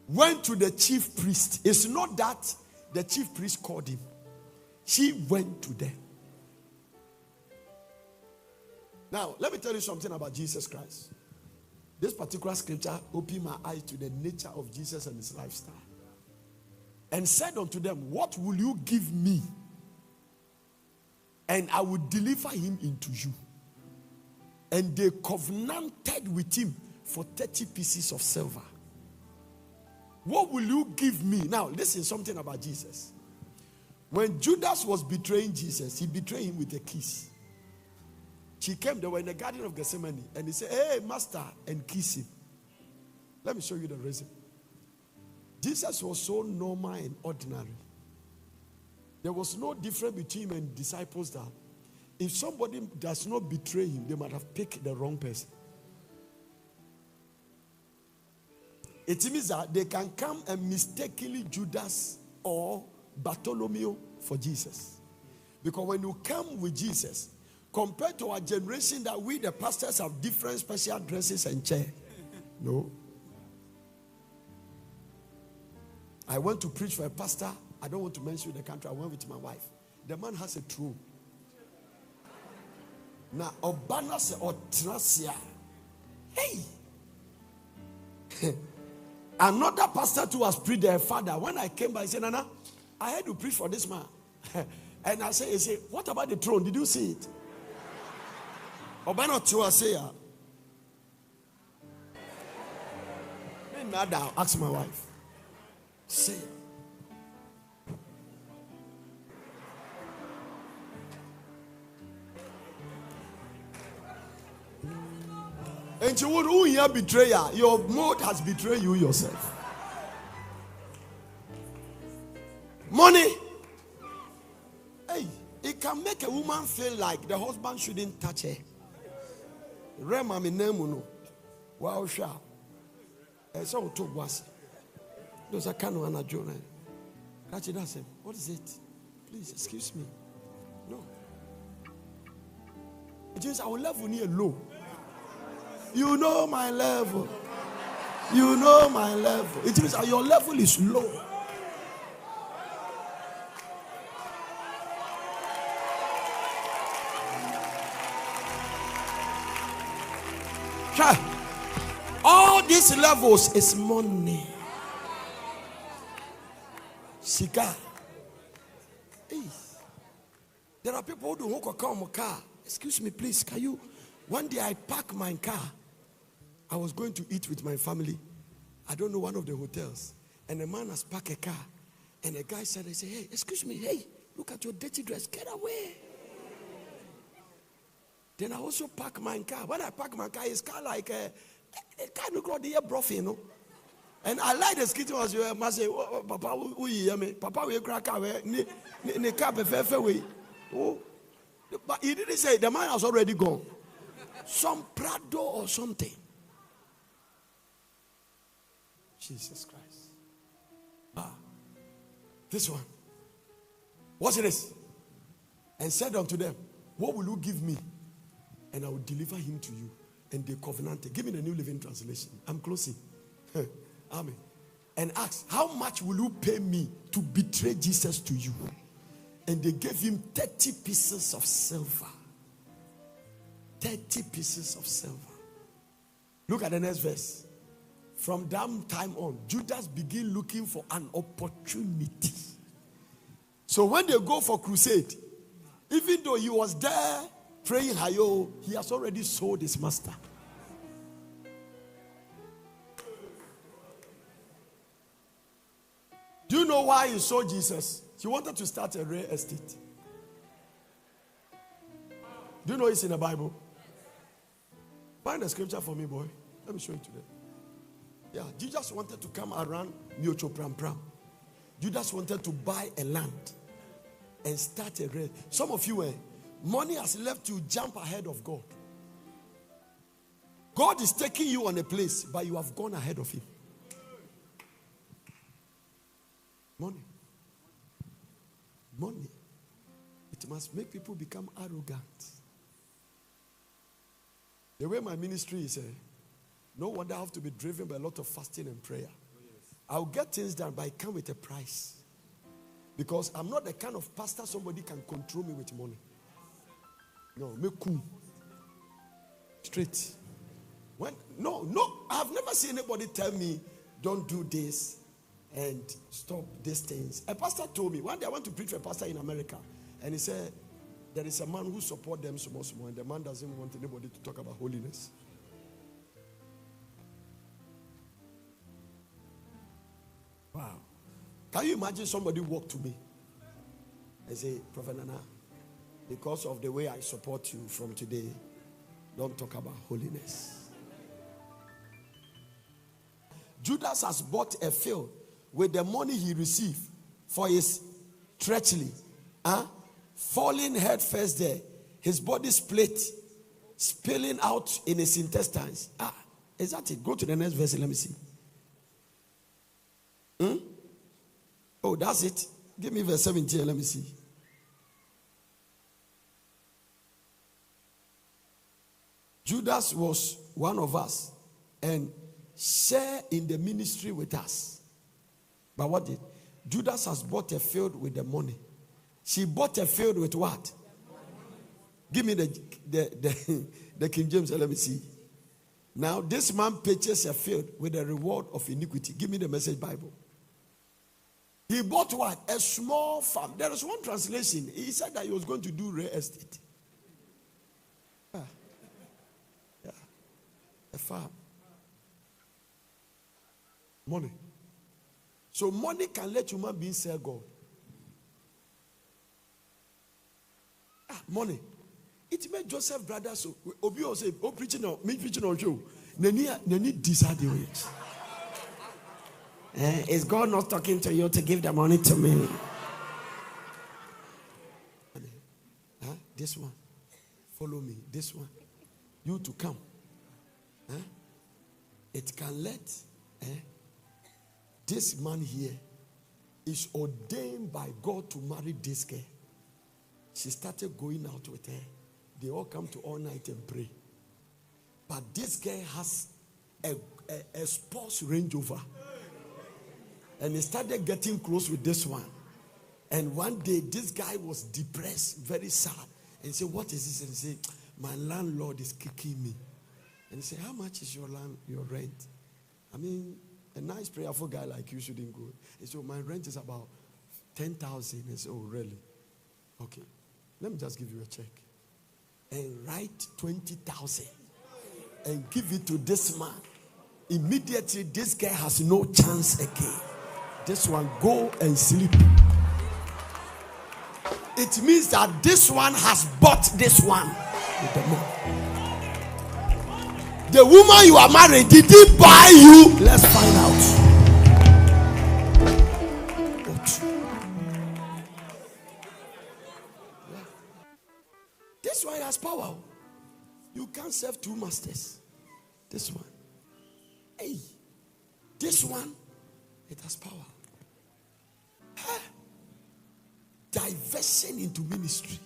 went to the chief priest. It's not that the chief priest called him. She went to them. Now, let me tell you something about Jesus Christ. This particular scripture opened my eyes to the nature of Jesus and his lifestyle. And said unto them, what will you give me? And I will deliver him into you. And they covenanted with him for 30 pieces of silver. What will you give me? Now, listen something about Jesus. When Judas was betraying Jesus, he betrayed him with a kiss. She came, they were in the Garden of Gethsemane, and he said, hey, master, and kiss him. Let me show you the reason. Jesus was so normal and ordinary. There was no difference between him and disciples that if somebody does not betray him, they might have picked the wrong person. It means that they can come and mistakenly Judas or Bartholomew for Jesus. Because when you come with Jesus, compared to our generation that we the pastors have different special dresses and chair. No. I went to preach for a pastor. I don't want to mention the country. I went with my wife. The man has a throne. Now, Obanase or Trasia. Hey. Another pastor too was preached their father. When I came by, he said, Nana, I had to preach for this man. And I said, he said, what about the throne? Did you see it? Obano Chua say, I'll ask my wife. Say, and you would who here betrayer? Your mode has betrayed you yourself. Money. Hey, it can make a woman feel like the husband shouldn't touch her. Rema mi nemuno. Wow, sha. So to was. Those are kind of an adjourn. Catch it, ask him. What is it? Please excuse me. No. It means our level near low. You know my level. You know my level. It means your level is low. All these levels is money. Sika. Hey. There are people who don't come a car. Excuse me, please. Can you? One day I parked my car. I was going to eat with my family. I don't know, one of the hotels. And a man has parked a car. And a guy said, hey, excuse me, hey, look at your dirty dress. Get away. Then I also parked my car. When I park my car, it's car like a car look like the bluff, you know. And I like the skit was you must say, oh, Papa, we hear me. Papa, we crack away. Ne car fair way. Oh, but he didn't say the man has already gone. Some Prado or something. Jesus Christ. This one. Watch this. And said unto them, what will you give me? And I will deliver him to you. And they covenanted. Give me the New Living Translation. I'm closing. Amen. And asked, how much will you pay me to betray Jesus to you? And they gave him 30 pieces of silver. 30 pieces of silver. Look at the next verse. From that time on, Judas began looking for an opportunity. So when they go for crusade, even though he was there praying Hayo, he has already sold his master. Do you know why he sold Jesus? He wanted to start a real estate. Do you know it's in the Bible? Find the scripture for me, boy. Let me show it to them. Yeah, Jesus wanted to come around Miocho Pram Pram. Judas wanted to buy a land and start a real. Some of you, money has left you jump ahead of God. God is taking you on a place, but you have gone ahead of him. Money. Money. It must make people become arrogant. The way my ministry is, no wonder I have to be driven by a lot of fasting and prayer. I'll get things done, but I come with a price. Because I'm not the kind of pastor somebody can control me with money. No, me cool. Straight. No, I've never seen anybody tell me, don't do this and stop these things. A pastor told me, one day I went to preach for a pastor in America, and he said, there is a man who supports them so much more, and the man doesn't want anybody to talk about holiness. Wow. Can you imagine somebody walk to me and say, Prophet Nana, because of the way I support you from today, don't talk about holiness. Judas has bought a field with the money he received for his treachery. Falling head first there, his body split, spilling out in his intestines. Is that it? Go to the next verse, let me see. Oh, that's it. Give me verse 17, let me see. Judas was one of us and share in the ministry with us. But what did? Judas has bought a field with the money. She bought a field with what? Give me the King James, let me see. Now, this man purchased a field with a reward of iniquity. Give me the Message Bible. He bought what? A small farm. There is one translation. He said that he was going to do real estate. Yeah. A farm. Money. So money can let human beings sell God. Money. It made Joseph brothers so Obi say, preaching on show. Nani decide the ways. Is God not talking to you to give the money to me? This one. Follow me. This one. You to come. It can let this man here is ordained by God to marry this girl. She started going out with her. They all come to all night and pray. But this guy has a sports Range Rover. And he started getting close with this one. And one day, this guy was depressed, very sad. And he said, what is this? And he said, my landlord is kicking me. And he said, how much is your rent? I mean, a nice prayerful guy like you shouldn't go. He said, my rent is about 10,000. He said, oh, really? Okay. Let me just give you a check. And write 20,000. And give it to this man. Immediately, this guy has no chance again. This one, go and sleep. It means that this one has bought this one with the money. The woman you are married, did he buy you? Let's find out. This one has power. You can't serve two masters. This one. Hey. This one, it has power. Diversion into ministry.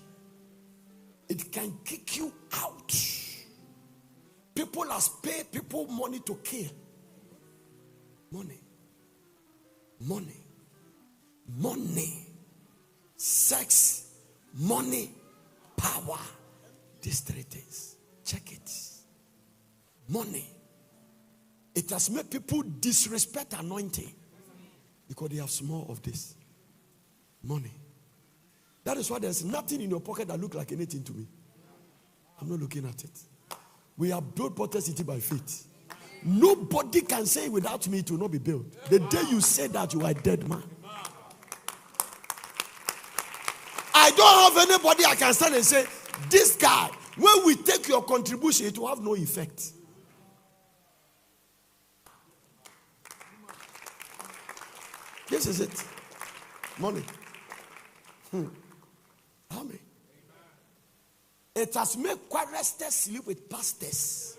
It can kick you out. People has paid people money to kill. Money. Money. Money. Sex. Money. Power. These three things. Check it. Money. It has made people disrespect anointing because they have small of this. Money. That is why there's nothing in your pocket that looks like anything to me. I'm not looking at it. We are built Porter City by faith. Nobody can say without me it will not be built. The day you say that, you are a dead man. I don't have anybody I can stand and say, this guy, when we take your contribution, it will have no effect. This is it. Money. Amen. It has made choristers sleep with pastors.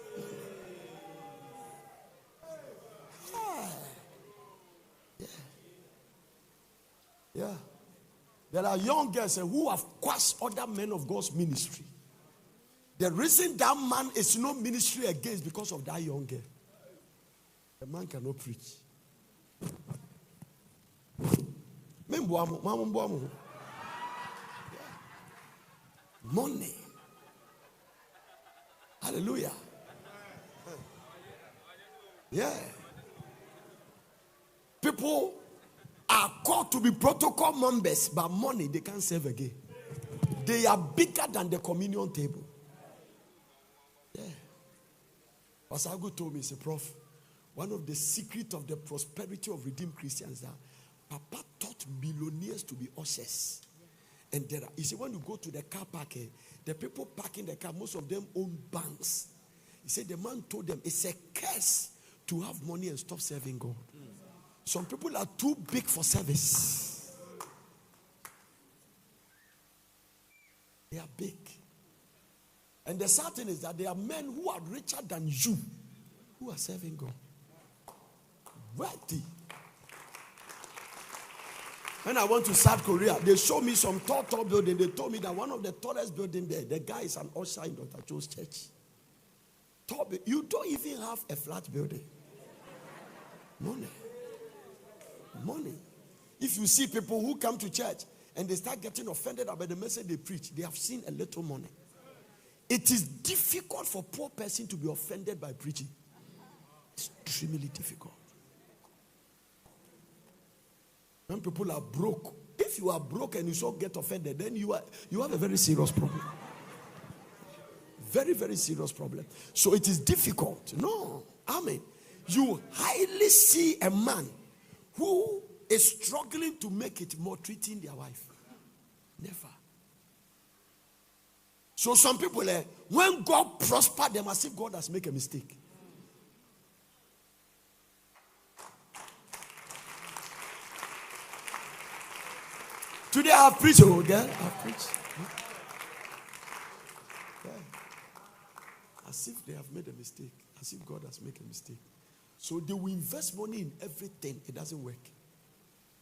Yeah. There are young girls who have quashed other men of God's ministry. The reason that man is no ministry against because of that young girl. The man cannot preach. Money. Hallelujah. Yeah. People are called to be protocol members, but money they can't serve again. They are bigger than the communion table. Yeah. Pastor Agu told me, he said, Prof, one of the secrets of the prosperity of redeemed Christians that Papa taught millionaires to be ushers. And there are, you see, when you go to the car park, the people parking the car, most of them own banks. He said the man told them it's a curse to have money and stop serving God. Some people are too big for service. They are big. And the sad thing is that there are men who are richer than you who are serving God. Wealthy. When I went to South Korea, they showed me some tall building. They told me that one of the tallest building there, the guy is an usher in Dr. Joe's church. You don't even have a flat building. Money. Money. If you see people who come to church and they start getting offended about the message they preach, they have seen a little money. It is difficult for a poor person to be offended by preaching. It's extremely difficult. When people are broke, if you are broke and you so get offended, then you have a very serious problem. Very, very serious problem. So it is difficult. No. Amen. You highly see a man who is struggling to make it more treating their wife. Never. So some people, when God prosper them, as if God has made a mistake. Today I have preached, okay? I have preached. Yeah. As if they have made a mistake. As if God has made a mistake. So they will invest money in everything. It doesn't work.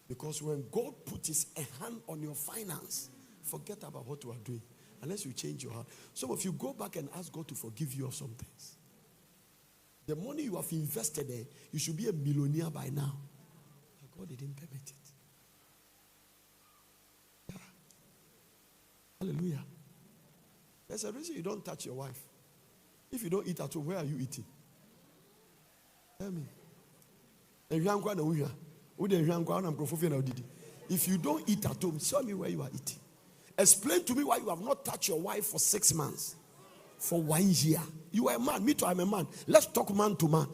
Because when God puts a hand on your finance, forget about what you are doing. Unless you change your heart. Some of you go back and ask God to forgive you of some things. The money you have invested there, you should be a millionaire by now. But God didn't permit it. Yeah. Hallelujah. There's a reason you don't touch your wife. If you don't eat at home, where are you eating? Tell me. If you don't eat at home, show me where you are eating. Explain to me why you have not touched your wife for 6 months. For 1 year. You are a man. Me too, I'm a man. Let's talk man to man.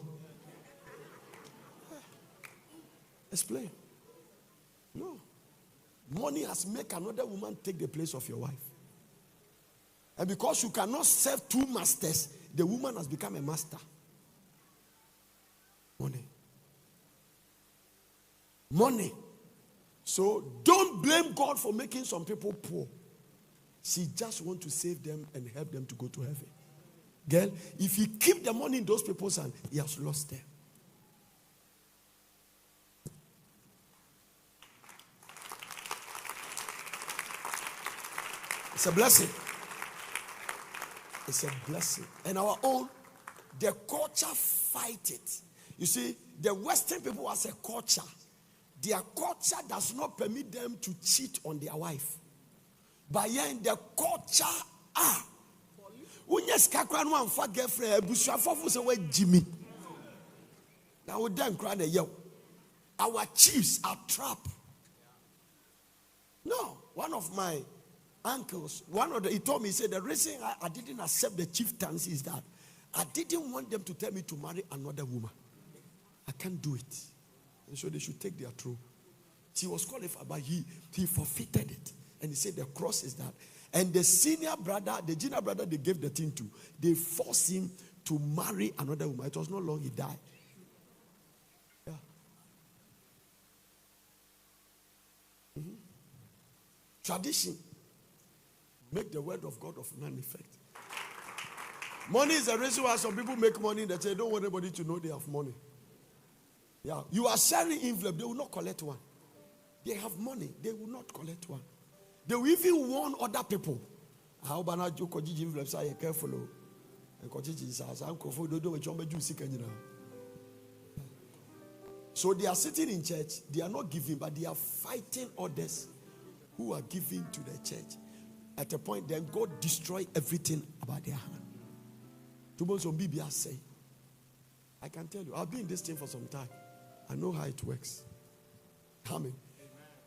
Explain. No. Money has made another woman take the place of your wife. And because you cannot serve 2 masters, the woman has become a master. Money. Money. So don't blame God for making some people poor. She just wants to save them and help them to go to heaven. Girl, if you keep the money in those people's hands, he has lost them. It's a blessing. It's a blessing. And our own, the culture fight it. You see, the Western people as a culture, their culture does not permit them to cheat on their wife. But yeah, in the culture, when you skakra no amfa girlfriend, abusuafo say we Jimmy. Now we then cry the yo. Our chiefs are trapped. No, one of my uncles, he told me, he said, the reason I didn't accept the chieftains is that I didn't want them to tell me to marry another woman. I can't do it. And so they should take their throne. She was qualified, but he forfeited it. And he said the cross is that. And the junior brother they gave the thing to, they forced him to marry another woman. It was not long, he died. Yeah. Mm-hmm. Tradition make the word of God of none effect. Money is the reason why some people make money that they don't want anybody to know they have money. Yeah, you are selling envelope, they will not collect one. They have money, they will not collect one. They will even warn other people. How about you envelopes are careful? So they are sitting in church, they are not giving, but they are fighting others who are giving to the church. At a point, then God destroy everything about their hand. I can tell you, I've been in this thing for some time. I know how it works. Amen.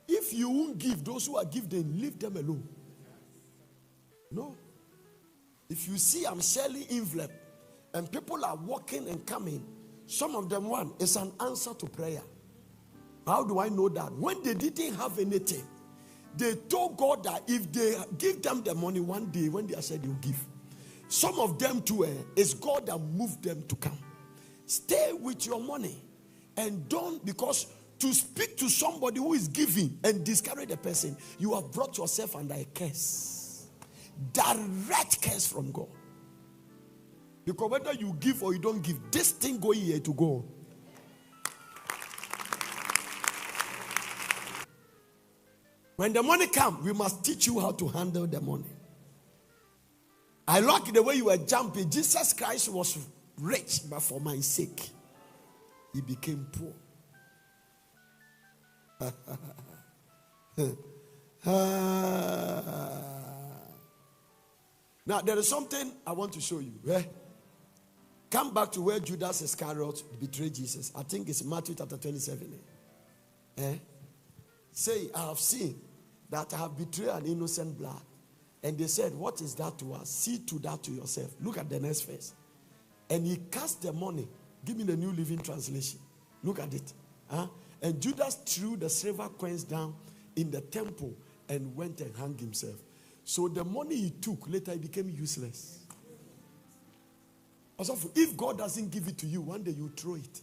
If you won't give, those who are giving, leave them alone. No. If you see I'm selling envelope and people are walking and coming, some of them it's an answer to prayer. How do I know that? When they didn't have anything, they told God that if they give them the money one day, when they said they'll give. Some of them too, it's God that moved them to come. Stay with your money and don't, because to speak to somebody who is giving and discourage the person, you have brought yourself under a curse. Direct curse from God. Because whether you give or you don't give, this thing going here to go. When the money comes, we must teach you how to handle the money. I like the way you were jumping. Jesus Christ was rich, but for my sake, he became poor. Now, there is something I want to show you. Come back to where Judas Iscariot betrayed Jesus. I think it's Matthew chapter 27. Say, I have seen that I have betrayed an innocent blood. And they said, what is that to us? See to that to yourself. Look at the next verse. And he cast the money. Give me the New Living Translation. Look at it. And Judas threw the silver coins down in the temple and went and hung himself. So the money he took, later it became useless. Also, if God doesn't give it to you, one day you throw it.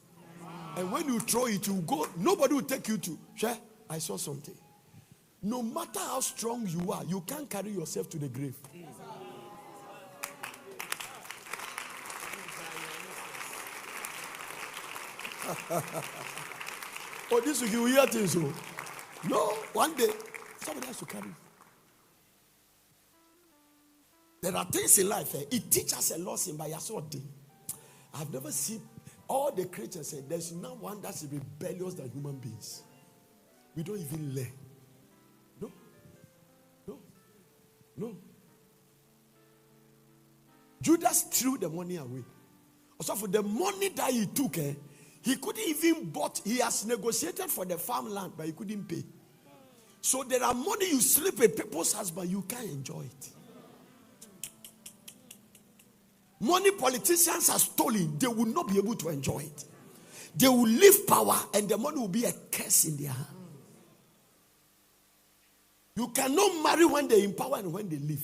And when you throw it, you go, nobody will take you to, share. I saw something. No matter how strong you are, you can't carry yourself to the grave. Oh, this week you hear things. No, one day somebody has to carry. There are things in life. It teaches a lesson by your sword. I've never seen all the creatures say there's no one that's rebellious than human beings. We don't even learn. No. Judas threw the money away. Also, for the money that he took, he couldn't even bought. He has negotiated for the farmland, but he couldn't pay. So there are money you sleep with people's husband, you can't enjoy it. Money politicians are stolen, they will not be able to enjoy it. They will leave power and the money will be a curse in their hand. You cannot marry when they empower and when they leave.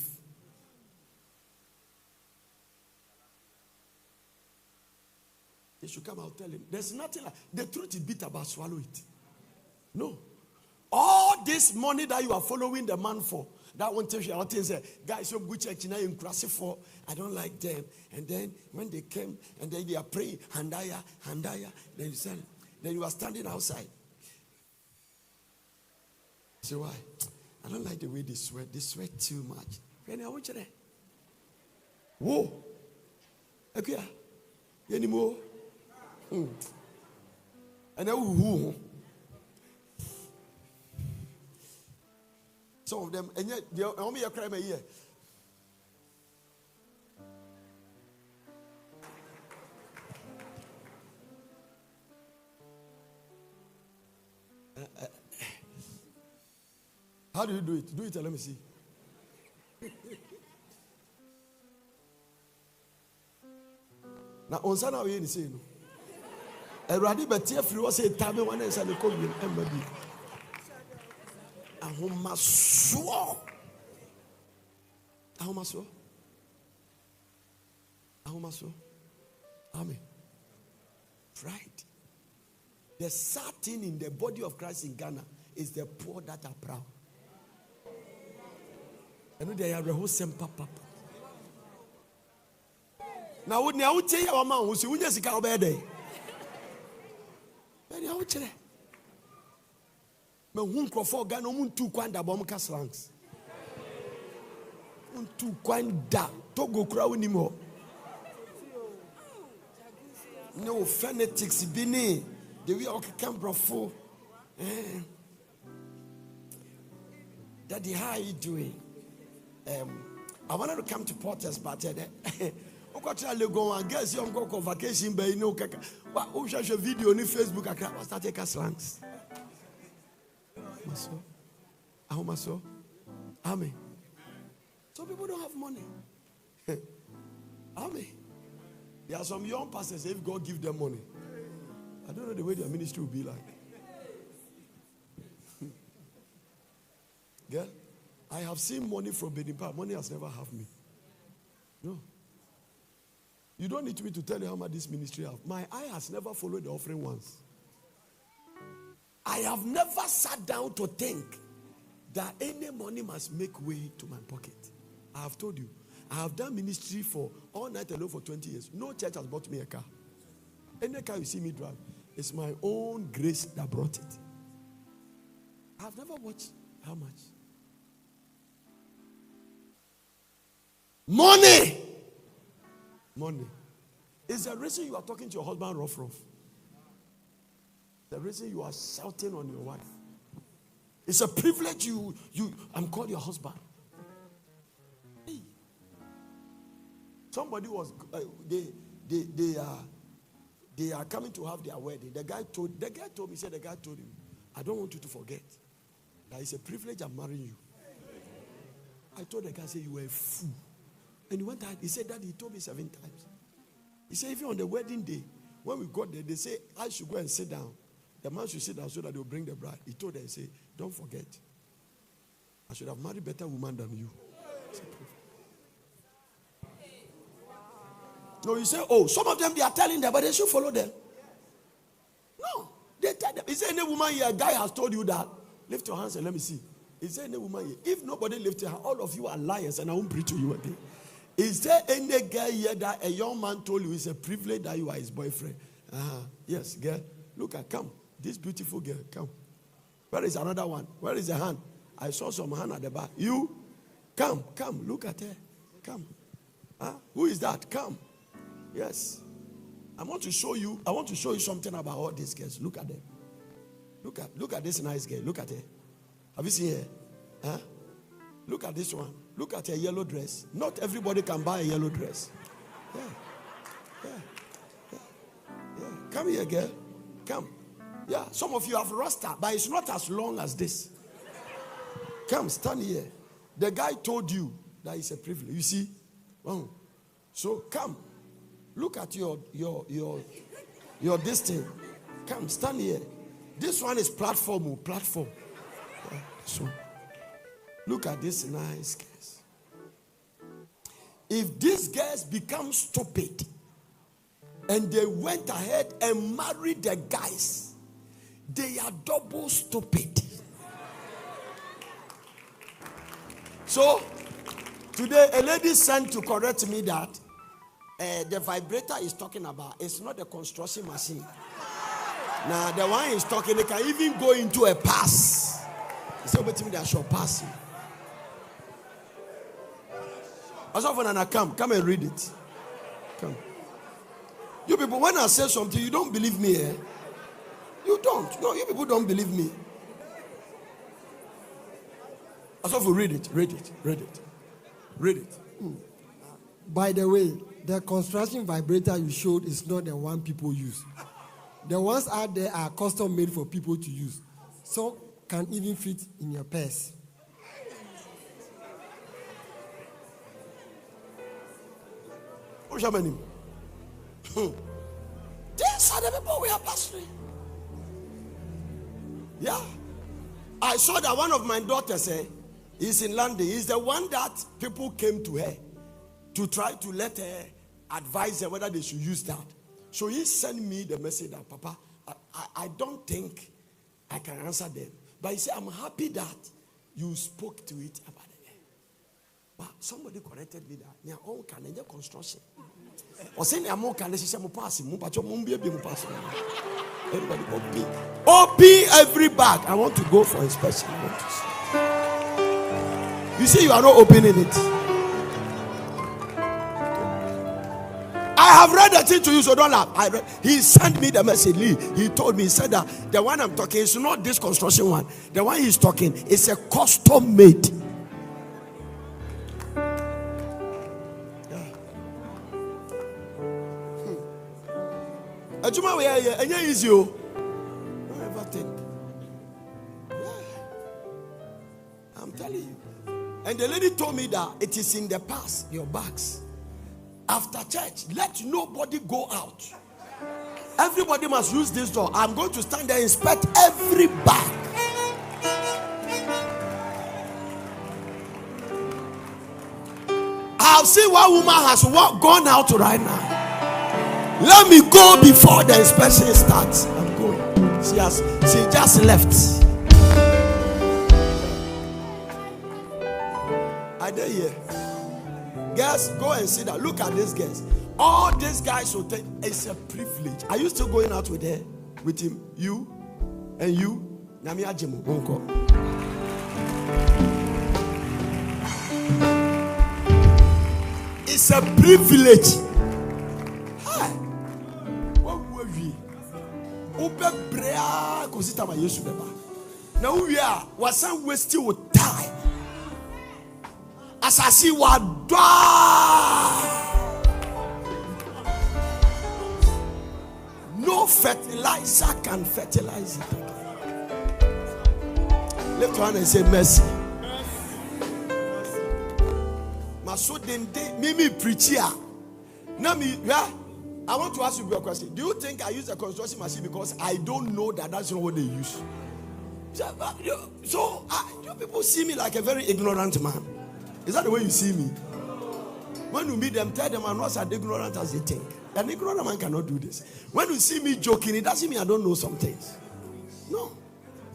They should come out tell him. There's nothing like the truth is bitter, but swallow it. No. All this money that you are following the man for, that one tells you what things say, guys, you go church now in for, I don't like them. And then when they came and then they are praying, Handaya, then you said, then you are standing outside. Say why? I don't like the way they sweat too much. Penny, I want you there. Whoa. Okay. Any more? And then who? Some of them, and yet, the only a crime a year. How do you do it? Do it and let me see. Now, on Sana, we ain't saying. Already, but if you say, Tammy, one is at the code with Embaby. Ahomaso. Ahomaso. Ahomaso. Amen. Pride. The sad thing in the body of Christ in Ghana is the poor that are proud. I know they are the whole same papa. Now, would you tell your mom who's in the car bed? Very out there. Me hun krofo Ghana mun tu kwanda bom ka slangs. Mun tu kwanda Togo kura unim ho. No phonetics bini the way okay can brofo. Daddy, how are you doing? I wanted to come to Porters, but I guess you go on vacation, but you know, who should a video on Facebook? I was not taking slangs. Maso. Amen. Some people don't have money. Amen. There are some young pastors, if God give them money, I don't know the way their ministry will be like. Girl, I have seen money from Benipa. Money has never have me. No. You don't need me to tell you how much this ministry have. My eye has never followed the offering once. I have never sat down to think that any money must make way to my pocket. I have told you, I have done ministry for all night alone for 20 years. No church has bought me a car. Any car you see me drive, it's my own grace that brought it. I have never watched how much. Money is the reason you are talking to your husband rough. The reason you are shouting on your wife. It's a privilege I'm called your husband. Hey. Somebody was they are coming to have their wedding. The guy told me, said the guy told him, I don't want you to forget that it's a privilege I'm marrying you. I told the guy, say you were a fool. And he went out, he said that he told me 7 times. He said, even on the wedding day, when we got there, they say I should go and sit down. The man should sit down so that they'll bring the bride. He told them, say, don't forget. I should have married a better woman than you. No, you say, oh, some of them, they are telling them, but they should follow them. No, they tell them. Is there any woman here, a guy has told you that? Lift your hands and let me see. Is there any woman here? If nobody lifts your hand, all of you are liars and I won't preach to you again. Is there any guy here that a young man told you it's a privilege that you are his boyfriend? Yes, girl. Look at, come. This beautiful girl, come. Where is another one? Where is the hand? I saw some hand at the back. You? Come, look at her. Come. Who is that? Come. Yes. I want to show you something about all these girls. Look at them. Look at this nice girl. Look at her. Have you seen her? Look at this one. Look at her yellow dress. Not everybody can buy a yellow dress. Yeah. Come here, girl. Come. Yeah, some of you have rasta, but it's not as long as this. Come, stand here. The guy told you that it's a privilege. You see? So come. Look at your this thing. Come, stand here. This one is platform. Yeah, so look at this nice girls. If these girls become stupid and they went ahead and married the guys, they are double stupid. So today a lady sent to correct me that the vibrator is talking about, it's not a construction machine. Now the one is talking, they can even go into a pass. He said, "But they shall pass you." Asafo, come and read it. Come. You people, when I say something, you don't believe me, eh? You don't. No, you people don't believe me. Asafo, read it. Read it. By the way, the construction vibrator you showed is not the one people use. The ones out there are custom made for people to use. Some can even fit in your purse. What's your name? These are the people we are pastoring. Yeah. I saw that one of my daughters is in London. He's the one that people came to her to try to let her advise her whether they should use that. So he sent me the message that, Papa, I don't think I can answer them. But he said, I'm happy that you spoke to it about it. But somebody corrected me that near all can enjoy construction. Or saying I'm more can passing, everybody OP every bag. I want to go for inspection. You see, you are not opening it. I have read the thing to you, so don't laugh. He sent me the message. He told me, he said that the one I'm talking is not this construction one. The one he's talking is a custom made. Don't ever think. I'm telling you. And the lady told me that it is in the past, your bags. After church, let nobody go out. Everybody must use this door. I'm going to stand there and inspect every bag. I've seen one woman has gone out right now. Let me go before the inspection starts. I'm going. She just left. I dare you. Guys, go and see that. Look at these guys. All these guys will take. It's a privilege. Are you still going out with her? With him? You? And you? It's a privilege. Hi. Now we are wasn't wasting with time. As I see what no fertilizer can fertilize it again. Lift one and say mercy. Maso dende mimi preacher. Now me I want to ask you a question. Do you think I use a construction machine because I don't know that that's not what they use? So you people see me like a very ignorant man. Is that the way you see me? When you meet them, tell them I'm not as ignorant as they think. An ignorant man cannot do this. When you see me joking, it doesn't mean I don't know some things. No.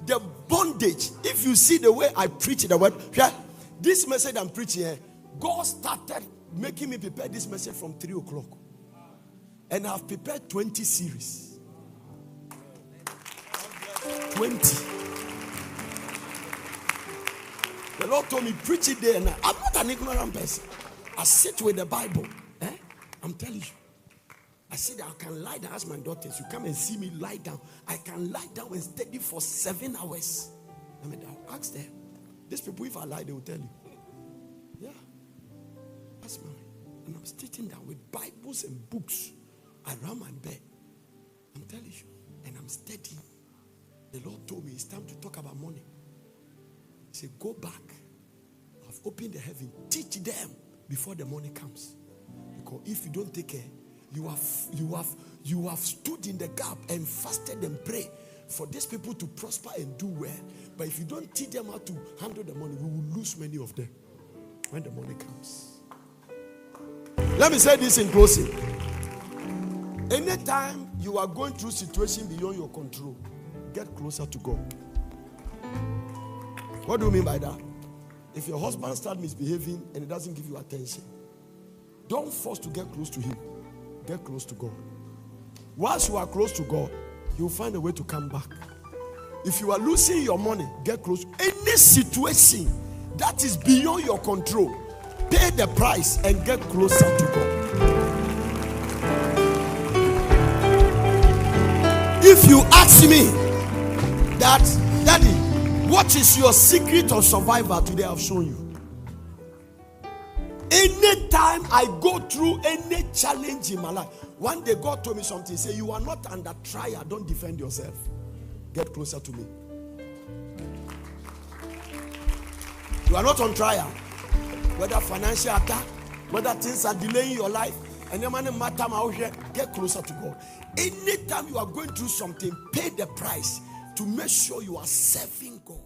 The bondage, if you see the way I preach the word, this message I'm preaching here, God started making me prepare this message from 3 o'clock. And I've prepared 20 series. 20. The Lord told me, preach it there and night. I'm not an ignorant person. I sit with the Bible. I'm telling you. I said I can lie down. Ask my daughters, you come and see me lie down. I can lie down and study for 7 hours. I mean, I'll ask them. These people, if I lie, they will tell you. Yeah. That's mine. And I'm sitting down with Bibles and books around my bed. I'm telling you. And I'm studying. The Lord told me it's time to talk about money. He said, go back. I've opened the heaven. Teach them before the money comes. Because if you don't take care, you have stood in the gap and fasted and prayed for these people to prosper and do well. But if you don't teach them how to handle the money, we will lose many of them when the money comes. Let me say this in closing. Anytime you are going through situation beyond your control, get closer to God. What do you mean by that? If your husband starts misbehaving and he doesn't give you attention, don't force to get close to him. Get close to God. Once you are close to God, you'll find a way to come back. If you are losing your money, get close. Any situation that is beyond your control, Pay the price and get closer to God. If you ask me that, Daddy, what is your secret of survival today, I've shown you. Anytime I go through any challenge in my life, one day God told me something. He said, you are not under trial, don't defend yourself. Get closer to me. You are not on trial. Whether financial attack, whether things are delaying your life, and the man matter out here, get closer to God. Anytime you are going through something, pay the price to make sure you are serving God.